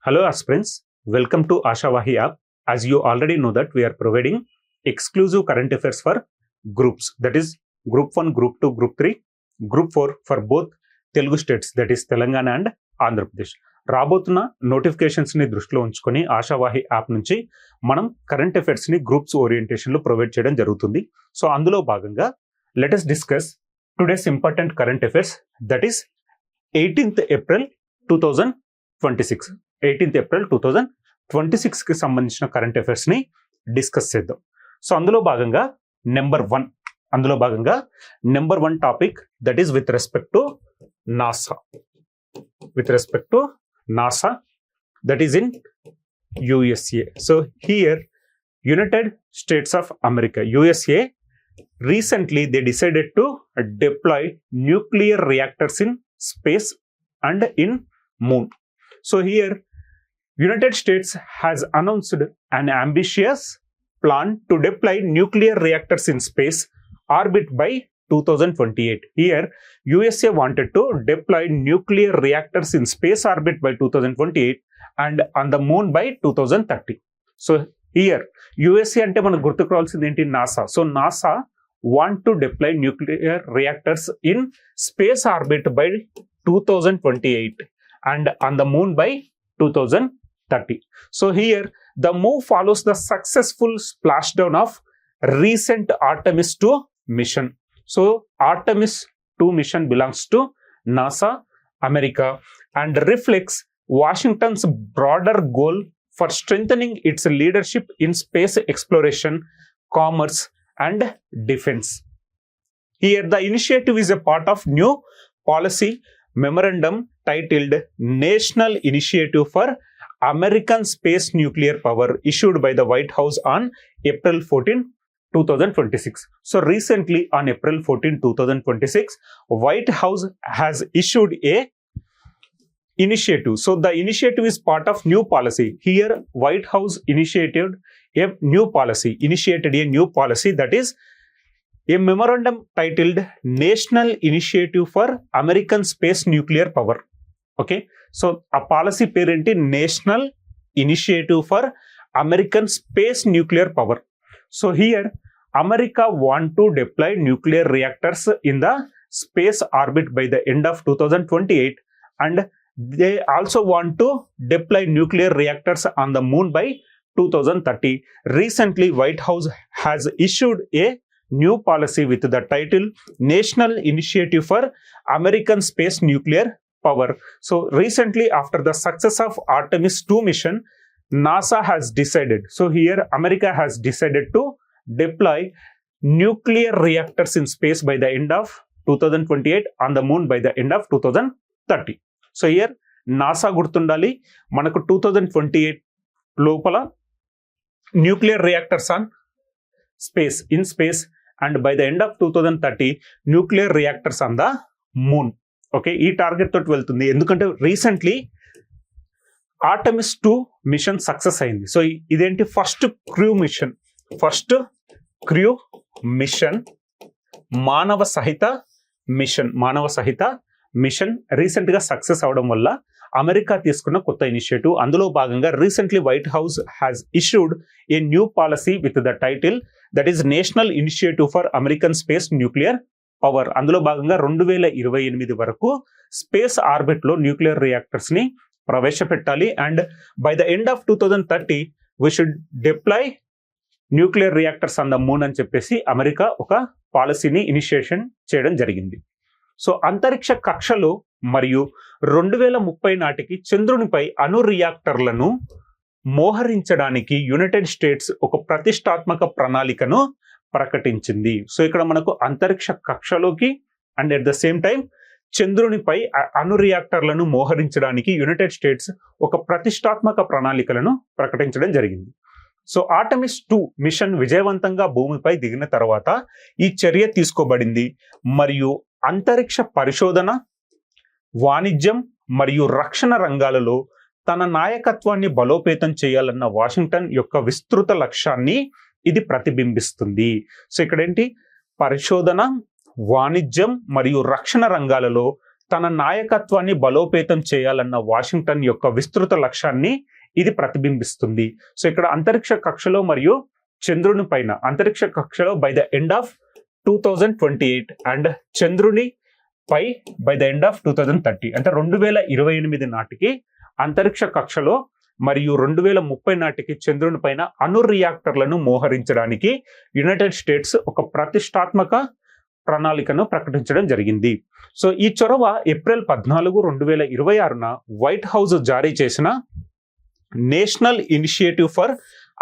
Hello aspirants, welcome to Ashavahi app. As you already know that we are providing exclusive current affairs for groups, that is group 1, group 2, group 3, group 4 for both Telugu states, that is Telangana and Andhra Pradesh. రాబోతున్న notifications ని దృష్టిలో ఉంచుకొని ఆశావాహి app నుంచి మనం current affairs ని groups orientation లో provide చేయడం జరుగుతుంది. సో అందులో భాగంగా let us discuss today's important current affairs, that is 18th April 2026. 18th April 2026 కి సంబంధించిన కరెంట్ అఫైర్స్ ని డిస్కస్ చేద్దాం. సో అందులో భాగంగా number 1 topic, that is with respect to NASA, that is in USA. So here United States of America, USA, recently they decided to deploy nuclear reactors in space and in moon. So here United States has announced an ambitious plan to deploy nuclear reactors in space orbit by 2028. Here USA wanted to deploy nuclear reactors in space orbit by 2028 and on the moon by 2030. So here USA ante manaku gurtuku ravalsindi enti NASA. So NASA want to deploy nuclear reactors in space orbit by 2028 and on the moon by 2030. So here the move follows the successful splashdown of recent Artemis 2 mission. So Artemis 2 mission belongs to NASA, America, and reflects Washington's broader goal for strengthening its leadership in space exploration, commerce, and defense. Here the initiative is a part of new policy memorandum titled National Initiative for American Space Nuclear Power, issued by the White House on April 14, 2026. So recently on April 14, 2026, White House has issued a initiative. So the initiative is part of new policy. Here White House initiated a new policy, that is a memorandum titled National Initiative for American Space Nuclear Power. Okay, so a policy parent National Initiative for American Space Nuclear Power. So here America want to deploy nuclear reactors in the space orbit by the end of 2028 and they also want to deploy nuclear reactors on the moon by 2030. Recently White House has issued a new policy with the title National Initiative for American Space Nuclear Power. So recently after the success of Artemis 2 mission, NASA has decided, so here America has decided to deploy nuclear reactors in space by the end of 2028, on the moon by the end of 2030. So here NASA gurtundali, manaku 2028 lopala nuclear reactors on space, in space, and by the end of 2030 nuclear reactors on the moon. Okay, ee target toti veltundi endukante recently Artemis 2 mission success అయింది. So ఇదేంటి first crew mission మానవ సహిత machine recent గా success అవడం వల్ల America తీసుకున్న కొత్త initiative. అందులో భాగంగా recently White House has issued a new policy with the title that is National Initiative for American Space Nuclear Power. అందులో భాగంగా 2028 వరకు స్పేస్ ఆర్బిట్ లో న్యూక్లియర్ రియాక్టర్స్ ని ప్రవేశపెట్టాలి and by the end of 2030 we should deploy nuclear reactors on the moon అని చెప్పేసి America ఒక పాలసీని ఇనిషియేషన్ చేయడం జరిగింది. సో అంతరిక్ష కక్షలో మరియు 2030 నాటికి చంద్రునిపై అణు రియాక్టర్లను మోహరించడానికి యునైటెడ్ స్టేట్స్ ఒక ప్రతిష్టాత్మక ప్రణాళికను ప్రకటించింది. సో ఇక్కడ మనకు అంతరిక్ష కక్షలోకి and at the same time చంద్రునిపై అణు రియాక్టర్లను మోహరించడానికి యునైటెడ్ స్టేట్స్ ఒక ప్రతిష్టాత్మక ప్రణాళికలను ప్రకటించడం జరిగింది. సో ఆర్టమిస్ 2 మిషన్ విజయవంతంగా భూమిపై దిగిన తర్వాత ఈ చర్య తీసుకోబడింది మరియు అంతరిక్ష పరిశోధన, వాణిజ్యం మరియు రక్షణ రంగాలలో తన నాయకత్వాన్ని బలోపేతం చేయాలన్న వాషింగ్టన్ యొక్క విస్తృత లక్ష్యాన్ని ఇది ప్రతిబింబిస్తుంది. సో ఇక్కడ ఏంటి, పరిశోధన, వాణిజ్యం మరియు రక్షణ రంగాలలో తన నాయకత్వాన్ని బలోపేతం చేయాలన్న వాషింగ్టన్ యొక్క విస్తృత లక్ష్యాన్ని ఇది ప్రతిబింబిస్తుంది. సో ఇక్కడ అంతరిక్ష కక్షలో మరియు చంద్రుని పైన అంతరిక్ష కక్షలో by the end of 2028 and చంద్రుని పై బై ద ఎండ్ ఆఫ్ 2030 అంటే 2028 నాటికి అంతరిక్ష కక్షలో మరియు 2030 నాటికి చంద్రుని పైన అణు రియాక్టర్లను మోహరించడానికి యునైటెడ్ స్టేట్స్ ఒక ప్రతిష్టాత్మక ప్రణాళికను ప్రకటించడం జరిగింది. సో ఈ చొరవ ఏప్రిల్ 14, 2026న వైట్ హౌస్ జారీ చేసిన national Initiative for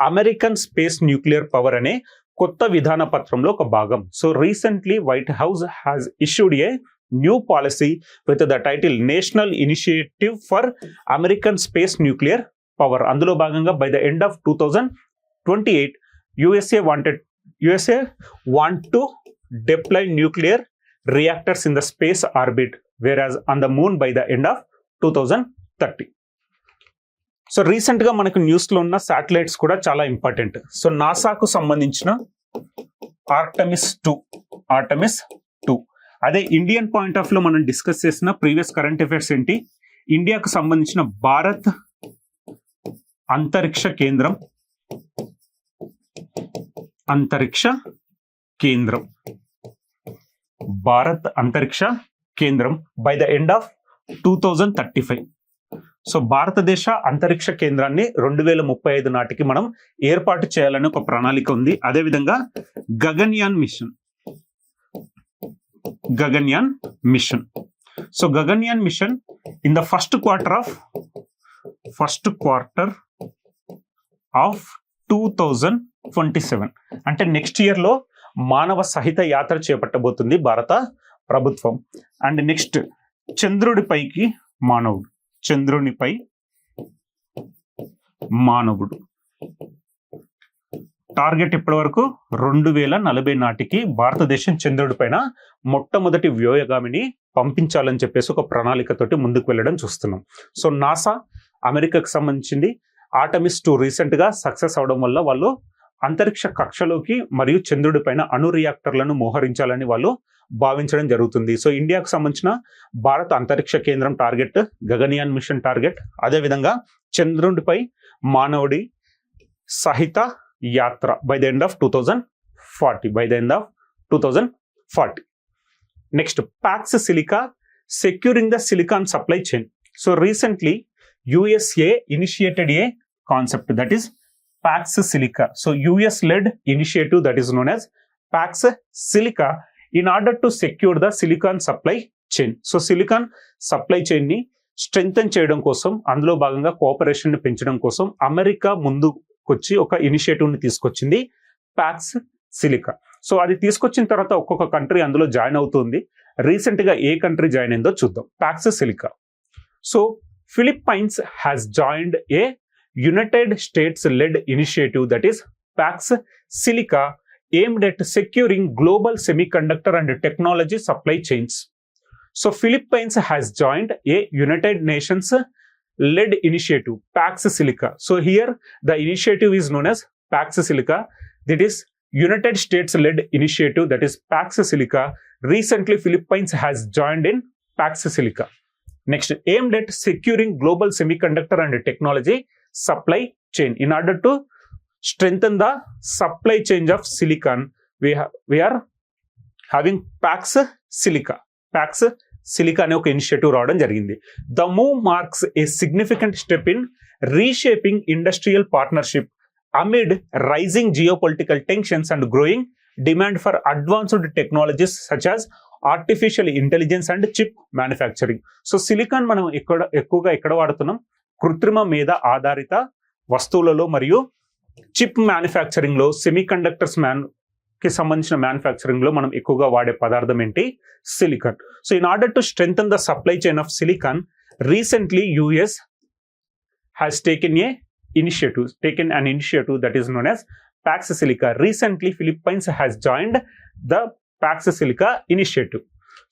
American Space Nuclear power అనే కొత్త విధాన పత్రంలో ఒక భాగం. So recently White House has issued a new policy with the title national Initiative for American Space Nuclear Power. అందులో భాగంగా by the end of 2028 USA want to deploy nuclear reactors in the space orbit, whereas on the moon by the end of 2030. So recent గా మనకు news లో ఉన్న satellites కూడా చాలా important. So నాసాకు సంబంధించిన Artemis 2 అదే ఇండియన్ పాయింట్ ఆఫ్ లో మనం డిస్కస్ చేసిన ప్రీవియస్ కరెంట్ అఫైర్స్ ఏంటి, ఇండియాకు సంబంధించిన భారత్ అంతరిక్ష కేంద్రం by the end of 2035. So భారతదేశ అంతరిక్ష కేంద్రాన్ని 2035 నాటికి మనం ఏర్పాటు చేయాలని ఒక ప్రణాళిక ఉంది. అదేవిధంగా Gaganyaan mission. So Gaganyaan mission in the first quarter of 2027 అంటే నెక్స్ట్ ఇయర్ లో మానవ సహిత యాత్ర చేపట్టబోతుంది భారత ప్రభుత్వం. అండ్ నెక్స్ట్ చంద్రునిపై మానవుడు టార్గెట్ ఇప్పటి వరకు 2040 నాటికి భారతదేశం చంద్రుడి పైన మొట్టమొదటి వ్యోమగామిని పంపించాలని చెప్పేసి ఒక ప్రణాళికతోటి ముందుకు వెళ్ళడం చూస్తున్నాం. సో నాసా అమెరికాకు సంబంధించింది ఆర్టమిస్ 2 రీసెంట్ గా సక్సెస్ అవడం వల్ల వాళ్ళు అంతరిక్ష కక్షలోకి మరియు చంద్రుడి పైన అణు రియాక్టర్లను మోహరించాలని వాళ్ళు భావించడం జరుగుతుంది. సో ఇండియాకు సంబంధించిన భారత అంతరిక్ష కేంద్రం టార్గెట్, గగన్యాన్ మిషన్ టార్గెట్, అదేవిధంగా చంద్రుడిపై మానవుడి సహిత యాత్ర by the end of 2040. Next packs silica securing the silicon supply chain. So recently USA initiated a concept that is PAX Silica. So US-led initiative that is known as PAX Silica in order to secure the silicon supply chain. So silicon supply chain ni strengthen చేయడం కోసం, అందులో భాగంగా cooperation ని పెంచడం కోసం America ముందుకొచ్చి ఒక initiative ని తీసుకొచ్చింది ప్యాక్స్ సిలికా. సో అది తీసుకొచ్చిన తర్వాత ఒక్కొక్క కంట్రీ అందులో జాయిన్ అవుతుంది. రీసెంట్ గా ఏ కంట్రీ జాయిన్ అయిందో చూద్దాం. Packs silica. So Philippines has joined a United States-led initiative that is PAX Silica aimed at securing global semiconductor and technology supply chains. So Philippines has joined a United Nations-led initiative, PAX Silica. So here the initiative is known as PAX Silica. That is United States-led initiative that is PAX Silica. Recently Philippines has joined in PAX Silica. Next, aimed at securing global semiconductor and technology supply chain. In order to strengthen the supply chain of silicon, we are having PAX Silica. PAX Silica అనే ఒక initiative రావడం జరిగింది. The move marks a significant step in reshaping industrial partnership amid rising geopolitical tensions and growing demand for advanced technologies such as artificial intelligence and chip manufacturing. So silicon మనం ఎక్కువగా ఎక్కడ వాడుతున్నాం, కృత్రిమ మీద ఆధారిత వస్తువులలో మరియు చిప్ మ్యానుఫ్యాక్చరింగ్ లో, సెమీ కండక్టర్స్ కి సంబంధించిన మ్యానుఫ్యాక్చరింగ్ లో మనం ఎక్కువగా వాడే పదార్థం ఏంటి, silicon. So in order to strengthen the supply chain of silicon, recently US has taken an initiative that is known as PAX Silica. Recently Philippines has joined the PAX Silica initiative.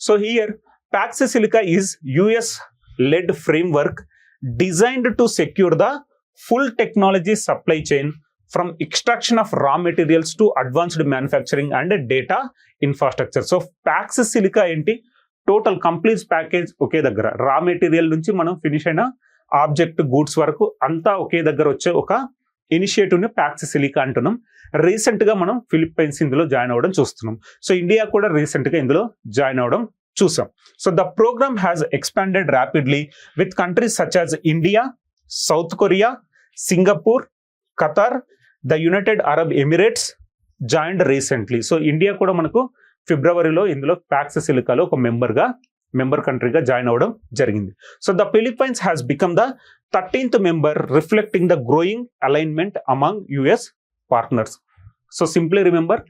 So here PAX Silica is US-led framework designed to secure the full technology supply chain from extraction of raw materials to advanced manufacturing and data infrastructure. So PAX Silica enti total complete package ఒకే దగ్గర, raw material నుంచి మనం finish అయిన object goods వరకు అంతా ఒకే దగ్గర వచ్చే ఒక ఇనిషియేటివ్ ని ప్యాక్స్ సిలికా అంటున్నాం. రీసెంట్ గా మనం ఫిలిప్పైన్స్ ఇందులో జాయిన్ అవ్వడం చూస్తున్నాం. సో ఇండియా కూడా రీసెంట్ గా ఇందులో జాయిన్ అవ్వడం చూసాం. So the programme has expanded rapidly with countries such as India, south Korea, Singapore, Qatar, the united Arab Emirates joined recently. So India కూడా మనకు ఫిబ్రవరిలో ఇందులో ప్యాక్స్ సిలికాలో ఒక మెంబర్ కంట్రీగా జాయిన్ అవ్వడం జరిగింది. So the Philippines has become the 13th member, reflecting the growing alignment among US partners. So simply remember,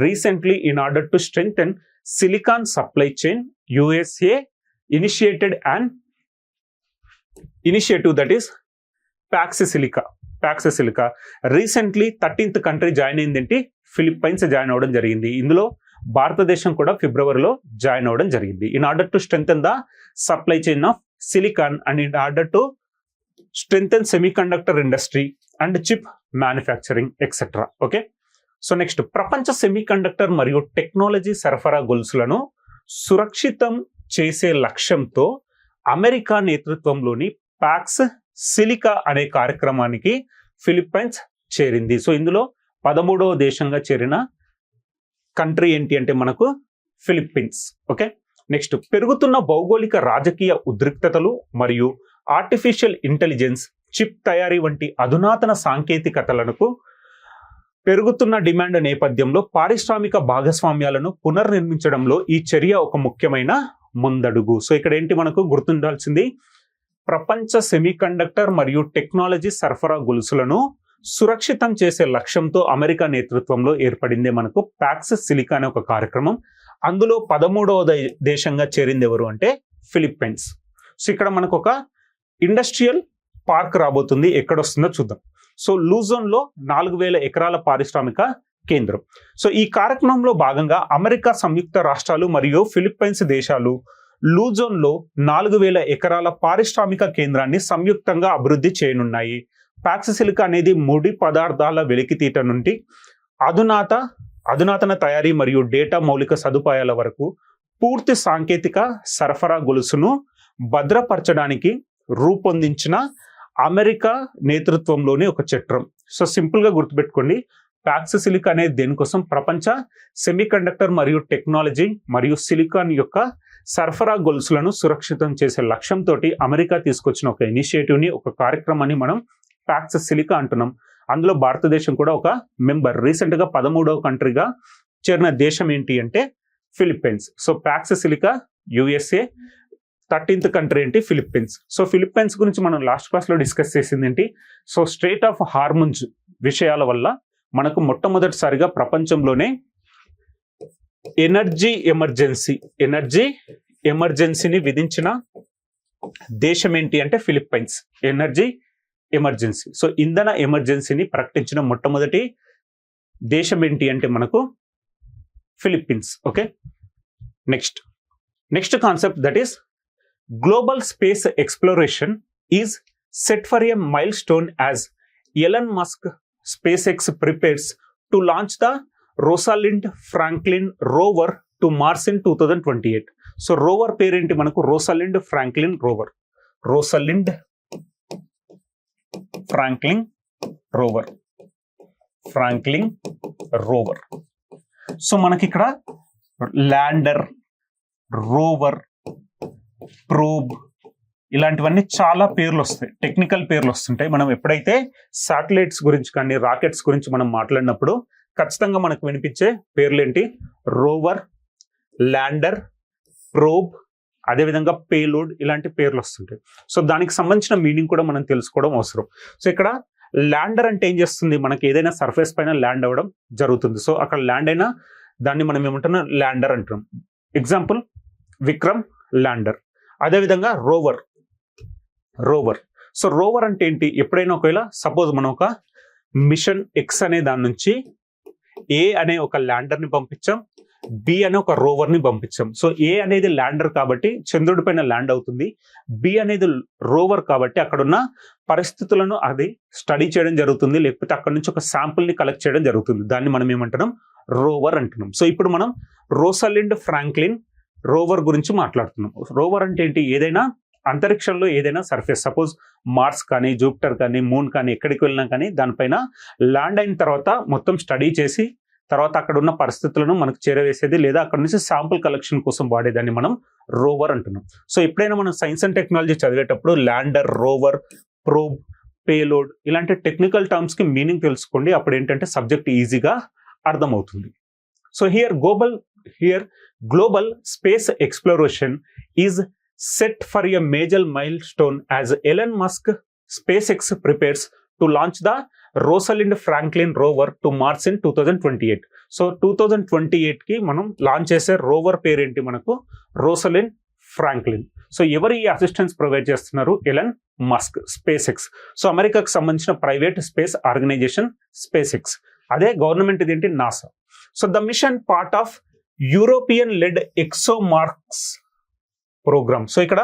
recently in order to strengthen silicon supply chain, USA initiated an initiative that is Pax Silica. Recently 13th country join అయిందేంటి, Philippines join అవ్వడం జరిగింది. ఇందులో భారతదేశం కూడా ఫిబ్రవరిలో join అవ్వడం జరిగింది. In order to strengthen the supply chain of silicon and in order to strengthen semiconductor industry and chip manufacturing etcetera. Okay, so next, ప్రపంచ సెమీకండక్టర్ మరియు టెక్నాలజీ సరఫరా గొలుసులను సురక్షితం చేసే లక్ష్యంతో అమెరికా నేతృత్వంలోని ప్యాక్స్ సిలికా అనే కార్యక్రమానికి ఫిలిప్పైన్స్ చేరింది. సో ఇందులో 13వ దేశంగా చేరిన కంట్రీ ఏంటి అంటే మనకు ఫిలిప్పీన్స్. ఓకే, నెక్స్ట్, పెరుగుతున్న భౌగోళిక రాజకీయ ఉద్రిక్తతలు మరియు ఆర్టిఫిషియల్ ఇంటెలిజెన్స్, చిప్ తయారీ వంటి అధునాతన సాంకేతికతలకు పెరుగుతున్న డిమాండ్ నేపథ్యంలో పారిశ్రామిక భాగస్వామ్యాలను పునర్నిర్మించడంలో ఈ చర్య ఒక ముఖ్యమైన ముందడుగు. సో ఇక్కడ ఏంటి మనకు గుర్తుండాల్సింది, ప్రపంచ సెమీకండక్టర్ మరియు టెక్నాలజీ సరఫరా గొలుసులను సురక్షితం చేసే లక్ష్యంతో అమెరికా నేతృత్వంలో ఏర్పడిందే మనకు ప్యాక్స్ సిలికా అనే ఒక కార్యక్రమం. అందులో 13వ దేశంగా చేరింది ఎవరు అంటే ఫిలిప్పైన్స్. సో ఇక్కడ మనకు ఒక ఇండస్ట్రియల్ పార్క్ రాబోతుంది. ఎక్కడొస్తుందో చూద్దాం. సో లూజోన్లో 4000 ఎకరాల పారిశ్రామిక కేంద్రం. సో ఈ కార్యక్రమంలో భాగంగా అమెరికా సంయుక్త రాష్ట్రాలు మరియు ఫిలిప్పైన్స్ దేశాలు లూజోన్లో 4000 ఎకరాల పారిశ్రామిక కేంద్రాన్ని సంయుక్తంగా అభివృద్ధి చేయనున్నాయి. ప్యాక్స్ సిలికా అనేది ముడి పదార్థాల వెలికితీత నుండి అధునాతన తయారీ మరియు డేటా మౌలిక సదుపాయాల వరకు పూర్తి సాంకేతిక సరఫరా గొలుసును భద్రపరచడానికి రూపొందించిన అమెరికా నేతృత్వంలోని ఒక చట్రం. సో సింపుల్ గా గుర్తుపెట్టుకోండి, ప్యాక్స్ సిలికా అనేది దేనికోసం, ప్రపంచ సెమీకండక్టర్ మరియు టెక్నాలజీ మరియు సిలికాన్ యొక్క సరఫరా గొలుసులను సురక్షితం చేసే లక్ష్యంతో అమెరికా తీసుకొచ్చిన ఒక ఇనిషియేటివ్ ని, ఒక కార్యక్రమాన్ని మనం ప్యాక్స్ సిలికా అంటున్నాం. అందులో భారతదేశం కూడా ఒక మెంబర్. రీసెంట్ గా 13వ కంట్రీగా చేరిన దేశం ఏంటి అంటే Philippines. So packs silica USA, 13th country ఏంటి ఫిలిప్పైన్స్. సో ఫిలిప్పైన్స్ గురించి మనం లాస్ట్ క్లాస్ లో డిస్కస్ చేసింది ఏంటి, సో స్ట్రెయిట్ ఆఫ్ హార్ముజ్ విషయాల వల్ల మనకు మొట్టమొదటిసారిగా ప్రపంచంలోనే ఎనర్జీ ఎమర్జెన్సీని విధించిన దేశం ఏంటి అంటే ఫిలిప్పైన్స్. ఎనర్జీ ఎమర్జెన్సీ, సో ఇంధన ఎమర్జెన్సీని ప్రకటించిన మొట్టమొదటి దేశం ఏంటి అంటే మనకు Philippines. Okay, next concept, that is global space exploration is set for a mile stone as Elon Musk SpaceX prepares to launch the Rosalind Franklin rover to Mars in 2028. So rover పేరేంటి మనకు, Rosalind Franklin rover. So మనకి ఇక్కడ lander, rover, probe ఇలాంటివన్నీ చాలా పేర్లు వస్తాయి, technical పేర్లు వస్తుంటాయి. మనం ఎప్పుడైతే శాటిలైట్స్ గురించి కానీ రాకెట్స్ గురించి మనం మాట్లాడినప్పుడు ఖచ్చితంగా మనకు వినిపించే పేర్లు ఏంటి, రోవర్, ల్యాండర్, ప్రోబ్, అదేవిధంగా పేలోడ్, ఇలాంటి పేర్లు వస్తుంటాయి. సో దానికి సంబంధించిన మీనింగ్ కూడా మనం తెలుసుకోవడం అవసరం. సో ఇక్కడ ల్యాండర్ అంటే ఏం చేస్తుంది, మనకి ఏదైనా సర్ఫేస్ పైన ల్యాండ్ అవ్వడం జరుగుతుంది. సో అక్కడ ల్యాండ్ అయినా దాన్ని మనం ఏమంటున్నాం, ల్యాండర్ అంటున్నాం. Example Vikram lander. అదేవిధంగా రోవర్. సో రోవర్ అంటే ఏంటి, ఎప్పుడైనా ఒకవేళ సపోజ్ మనం ఒక మిషన్ X అనే దాని నుంచి A అనే ఒక ల్యాండర్ ని పంపించాం, B అనే ఒక రోవర్ ని పంపించాం. సో A అనేది ల్యాండర్ కాబట్టి చంద్రుడి పైన ల్యాండ్ అవుతుంది, B అనేది రోవర్ కాబట్టి అక్కడున్న పరిస్థితులను అది స్టడీ చేయడం జరుగుతుంది, లేకపోతే అక్కడ నుంచి ఒక శాంపుల్ ని కలెక్ట్ చేయడం జరుగుతుంది. దాన్ని మనం ఏమంటున్నాం, రోవర్ అంటున్నాం. సో ఇప్పుడు మనం రోసలిండ్ ఫ్రాంక్లిన్ రోవర్ గురించి మాట్లాడుతున్నాం. రోవర్ అంటే ఏంటి? ఏదైనా అంతరిక్షంలో ఏదైనా సర్ఫేస్, సపోజ్ మార్స్ కానీ జూపిటర్ కానీ మూన్ కానీ ఎక్కడికి వెళ్ళినా కానీ దానిపైన ల్యాండ్ అయిన తర్వాత మొత్తం స్టడీ చేసి తర్వాత అక్కడ ఉన్న పరిస్థితులను మనకు చేరవేసేది లేదా అక్కడ నుంచి శాంపుల్ కలెక్షన్ కోసం వాడేదాన్ని మనం రోవర్ అంటున్నాం. సో ఎప్పుడైనా మనం సైన్స్ అండ్ టెక్నాలజీ చదివేటప్పుడు ల్యాండర్, రోవర్, ప్రోబ్, పేలోడ్ ఇలాంటి టెక్నికల్ టర్మ్స్ కి మీనింగ్ తెలుసుకోండి. అప్పుడు ఏంటంటే సబ్జెక్ట్ ఈజీగా అర్థమవుతుంది. So here global space exploration is set for a major milestone as Elon Musk SpaceX prepares to launch the Rosalind Franklin rover to Mars in 2028. So 2028 కి మనం launch చేసే rover పేరేంటి? మనకు రోసలిండ్ ఫ్రాంక్లిన్. సో ఎవరు ఈ assistance provide చేస్తున్నారు? Elon Musk, SpaceX. So అమెరికాకు సంబంధించిన private space organization SpaceX. అదే గవర్నమెంట్ ఇదేంటి? NASA. So the mission part of European led ExoMars program. So ఇక్కడ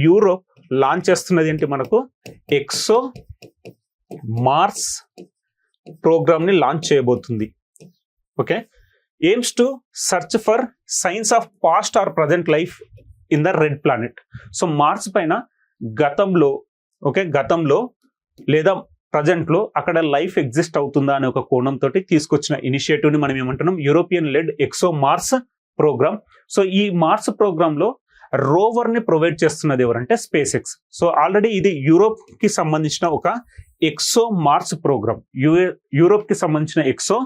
యూరోప్ లాంచ్ చేస్తున్నది ఏంటి? మనకు ఎక్సో మార్స్ ప్రోగ్రామ్ ని లాంచ్ చేయబోతుంది. Okay, aims to search for signs of past or present life in the red planet. So Mars పైన గతంలో లేదా present లో అక్కడ లైఫ్ ఎగ్జిస్ట్ అవుతుందా అనే ఒక కోణంతో తీసుకొచ్చిన ఇనిషియేటివ్ ని మనం ఏమంటున్నాం? European led ExoMars program. So ఈ మార్స్ ప్రోగ్రామ్ లో రోవర్ ని ప్రొవైడ్ చేస్తున్నది ఎవరంటే స్పేస్ ఎక్స్. సో ఆల్రెడీ ఇది యూరోప్ కి సంబంధించిన ఒక ఎక్సో మార్స్ ప్రోగ్రామ్. యూరోప్ కి సంబంధించిన ఎక్సో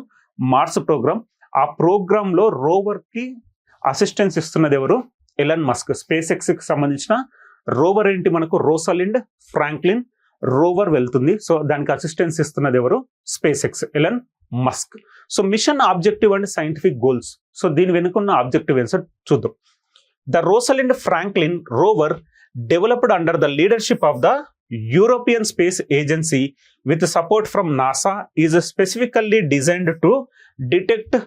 మార్స్ ప్రోగ్రామ్. ఆ ప్రోగ్రామ్ లో రోవర్ కి అసిస్టెన్స్ ఇస్తున్నది ఎవరు? Elon Musk. స్పేస్ ఎక్స్ కి సంబంధించిన రోవర్ ఏంటి? మనకు రోసలిండ్ ఫ్రాంక్లిన్ రోవర్ వెళ్తుంది. సో దానికి అసిస్టెన్స్ ఇస్తున్నది ఎవరు? SpaceX, Elon Musk. So mission objective and scientific goals. So దీని వెనుకున్న ఆబ్జెక్టివ్ ఏంటో చూద్దాం. The Rosalind Franklin rover developed under the leadership of the European Space Agency with support from NASA is specifically designed to detect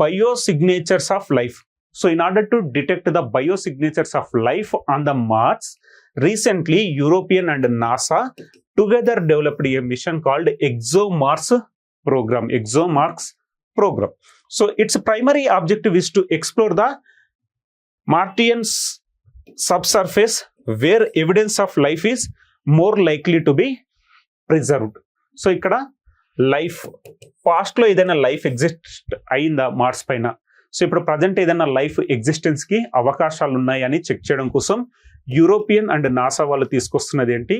biosignatures of life. So in order to detect the biosignatures of life on the Mars, recently European and NASA together developed a mission called ExoMars program. So its primary objective is to explore the Martian subsurface where evidence of life is more likely to be preserved. So ఇక్కడ life past లో ఏదైనా life exist అయిందా Mars పైన? So ఇప్పుడు present ఏదైనా life existence కి అవకాశాలు ఉన్నాయని చెక్ చేయడం కోసం యూరోపియన్ అండ్ నాసా వాళ్ళు తీసుకొస్తున్నది ఏంటి?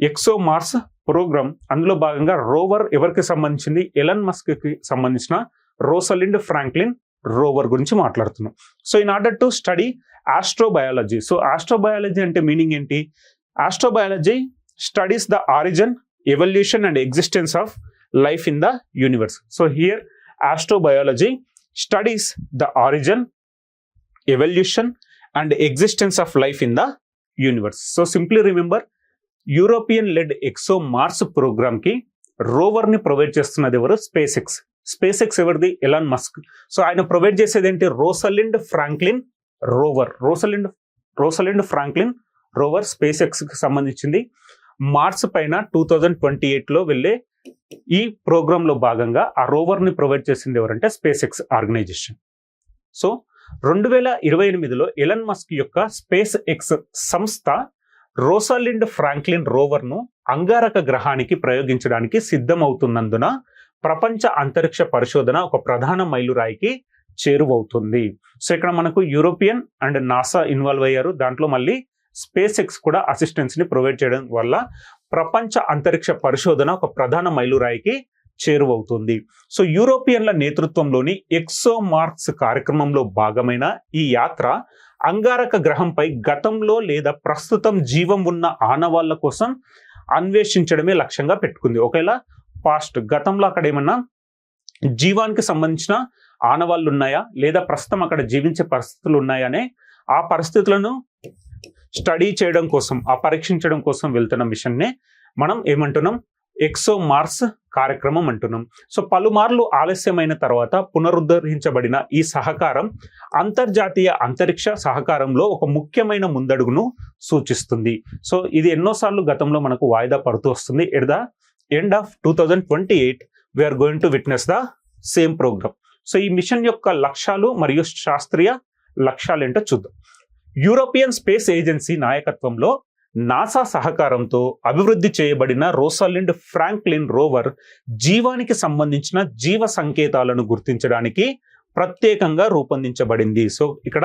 ExoMars programme. అందులో భాగంగా రోవర్ ఎవరికి సంబంధించింది? ఎలన్ మస్క్ కి సంబంధించిన రోసలిండ్ ఫ్రాంక్లిన్ రోవర్ గురించి మాట్లాడుతున్నాం. So in order to study astrobiology. So astrobiology అంటే మీనింగ్ ఏంటి? Astrobiology studies the origin, evolution and existence of life in the universe. So here astrobiology studies the origin, evolution and existence of life in the universe. So simply remember, European led ExoMars program ki rover ni provide చేస్తున్నది ఎవరు? SpaceX ఎవరిది? Elon Musk. So ఆయన provide చేసేది ఏంటి? Rosalind Franklin rover. Rosalind Franklin rover SpaceX కి సంబంధించింది. Mars పైన 2028 లో వెళ్ళే ఈ ప్రోగ్రామ్ లో భాగంగా ఆ రోవర్ ని ప్రొవైడ్ చేసింది ఎవరంటే స్పేస్ ఎక్స్ ఆర్గనైజేషన్. సో 2028లో ఎలన్ మస్క్ యొక్క స్పేస్ ఎక్స్ సంస్థ రోసలిండ్ ఫ్రాంక్లిన్ రోవర్ ను అంగారక గ్రహానికి ప్రయోగించడానికి సిద్ధమవుతున్నందున ప్రపంచ అంతరిక్ష పరిశోధన ఒక ప్రధాన మైలురాయికి చేరువవుతుంది. సో ఇక్కడ మనకు యూరోపియన్ అండ్ నాసా ఇన్వాల్వ్ అయ్యారు. దాంట్లో మళ్ళీ స్పేస్ ఎక్స్ కూడా అసిస్టెన్స్ ని ప్రొవైడ్ చేయడం వల్ల ప్రపంచ అంతరిక్ష పరిశోధన ఒక ప్రధాన మైలురాయికి చేరువవుతుంది. సో యూరోపియన్ల నేతృత్వంలోని ఎక్సోమార్క్స్ కార్యక్రమంలో భాగమైన ఈ యాత్ర అంగారక గ్రహంపై గతంలో లేదా ప్రస్తుతం జీవం ఉన్న ఆనవాళ్ల కోసం అన్వేషించడమే లక్ష్యంగా పెట్టుకుంది. ఒకవేళ గతంలో అక్కడ ఏమన్నా జీవానికి సంబంధించిన ఆనవాళ్ళు ఉన్నాయా లేదా ప్రస్తుతం అక్కడ జీవించే పరిస్థితులు ఉన్నాయా అనే ఆ పరిస్థితులను స్టడీ చేయడం కోసం, ఆ పరీక్షించడం కోసం వెళ్తున్న మిషన్ నే మనం ఏమంటున్నాం? ఎక్సోమార్స్ కార్యక్రమం అంటున్నాం. సో పలుమార్లు ఆలస్యమైన తర్వాత పునరుద్ధరించబడిన ఈ సహకారం అంతర్జాతీయ అంతరిక్ష సహకారంలో ఒక ముఖ్యమైన ముందడుగును సూచిస్తుంది. సో ఇది ఎన్నోసార్లు గతంలో మనకు వాయిదా పడుతూ వస్తుంది. At the end of 2028 we are going to witness the same program. So ఈ మిషన్ యొక్క లక్ష్యాలు మరియు శాస్త్రీయ లక్ష్యాలు ఏంటో చూద్దాం. యూరోపియన్ స్పేస్ ఏజెన్సీ నాయకత్వంలో నాసా సహకారంతో అభివృద్ధి చేయబడిన రోసాలిండ్ ఫ్రాంక్లిన్ రోవర్ జీవానికి సంబంధించిన జీవ సంకేతాలను గుర్తించడానికి ప్రత్యేకంగా రూపొందించబడింది. సో ఇక్కడ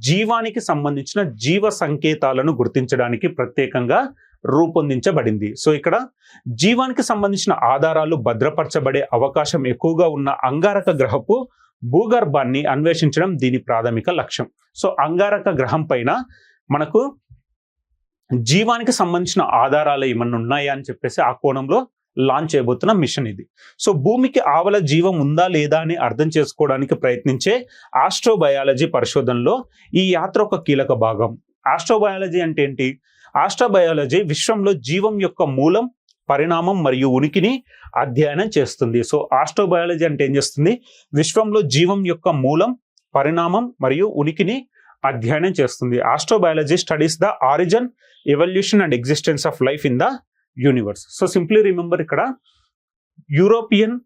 జీవానికి సంబంధించిన జీవ సంకేతాలను గుర్తించడానికి ప్రత్యేకంగా రూపొందించబడింది. సో ఇక్కడ జీవానికి సంబంధించిన ఆధారాలు భద్రపరచబడే అవకాశం ఎక్కువగా ఉన్న అంగారక గ్రహపు భూగర్భాన్ని అన్వేషించడం దీని ప్రాథమిక లక్ష్యం. సో అంగారక గ్రహం పైన మనకు జీవానికి సంబంధించిన ఆధారాలు ఏమన్నా ఉన్నాయా అని చెప్పేసి ఆ కోణంలో లాంచ్ చేయబోతున్న మిషన్ ఇది. సో భూమికి ఆవల జీవం ఉందా లేదా అని అర్థం చేసుకోవడానికి ప్రయత్నించే ఆస్ట్రోబయాలజీ పరిశోధనలో ఈ యాత్ర ఒక కీలక భాగం. ఆస్ట్రోబయాలజీ అంటే ఏంటి? ఆస్ట్రోబయాలజీ విశ్వంలో జీవం యొక్క మూలం, పరిణామం మరియు ఉనికిని అధ్యయనం చేస్తుంది. సో ఆస్ట్రోబయాలజీ అంటే ఏం చేస్తుంది? విశ్వంలో జీవం యొక్క మూలం, పరిణామం మరియు ఉనికిని అధ్యయనం చేస్తుంది. Astrobiology studies the origin, evolution and existence of life in the universe. So simply remember, ఇక్కడ యూరోపియన్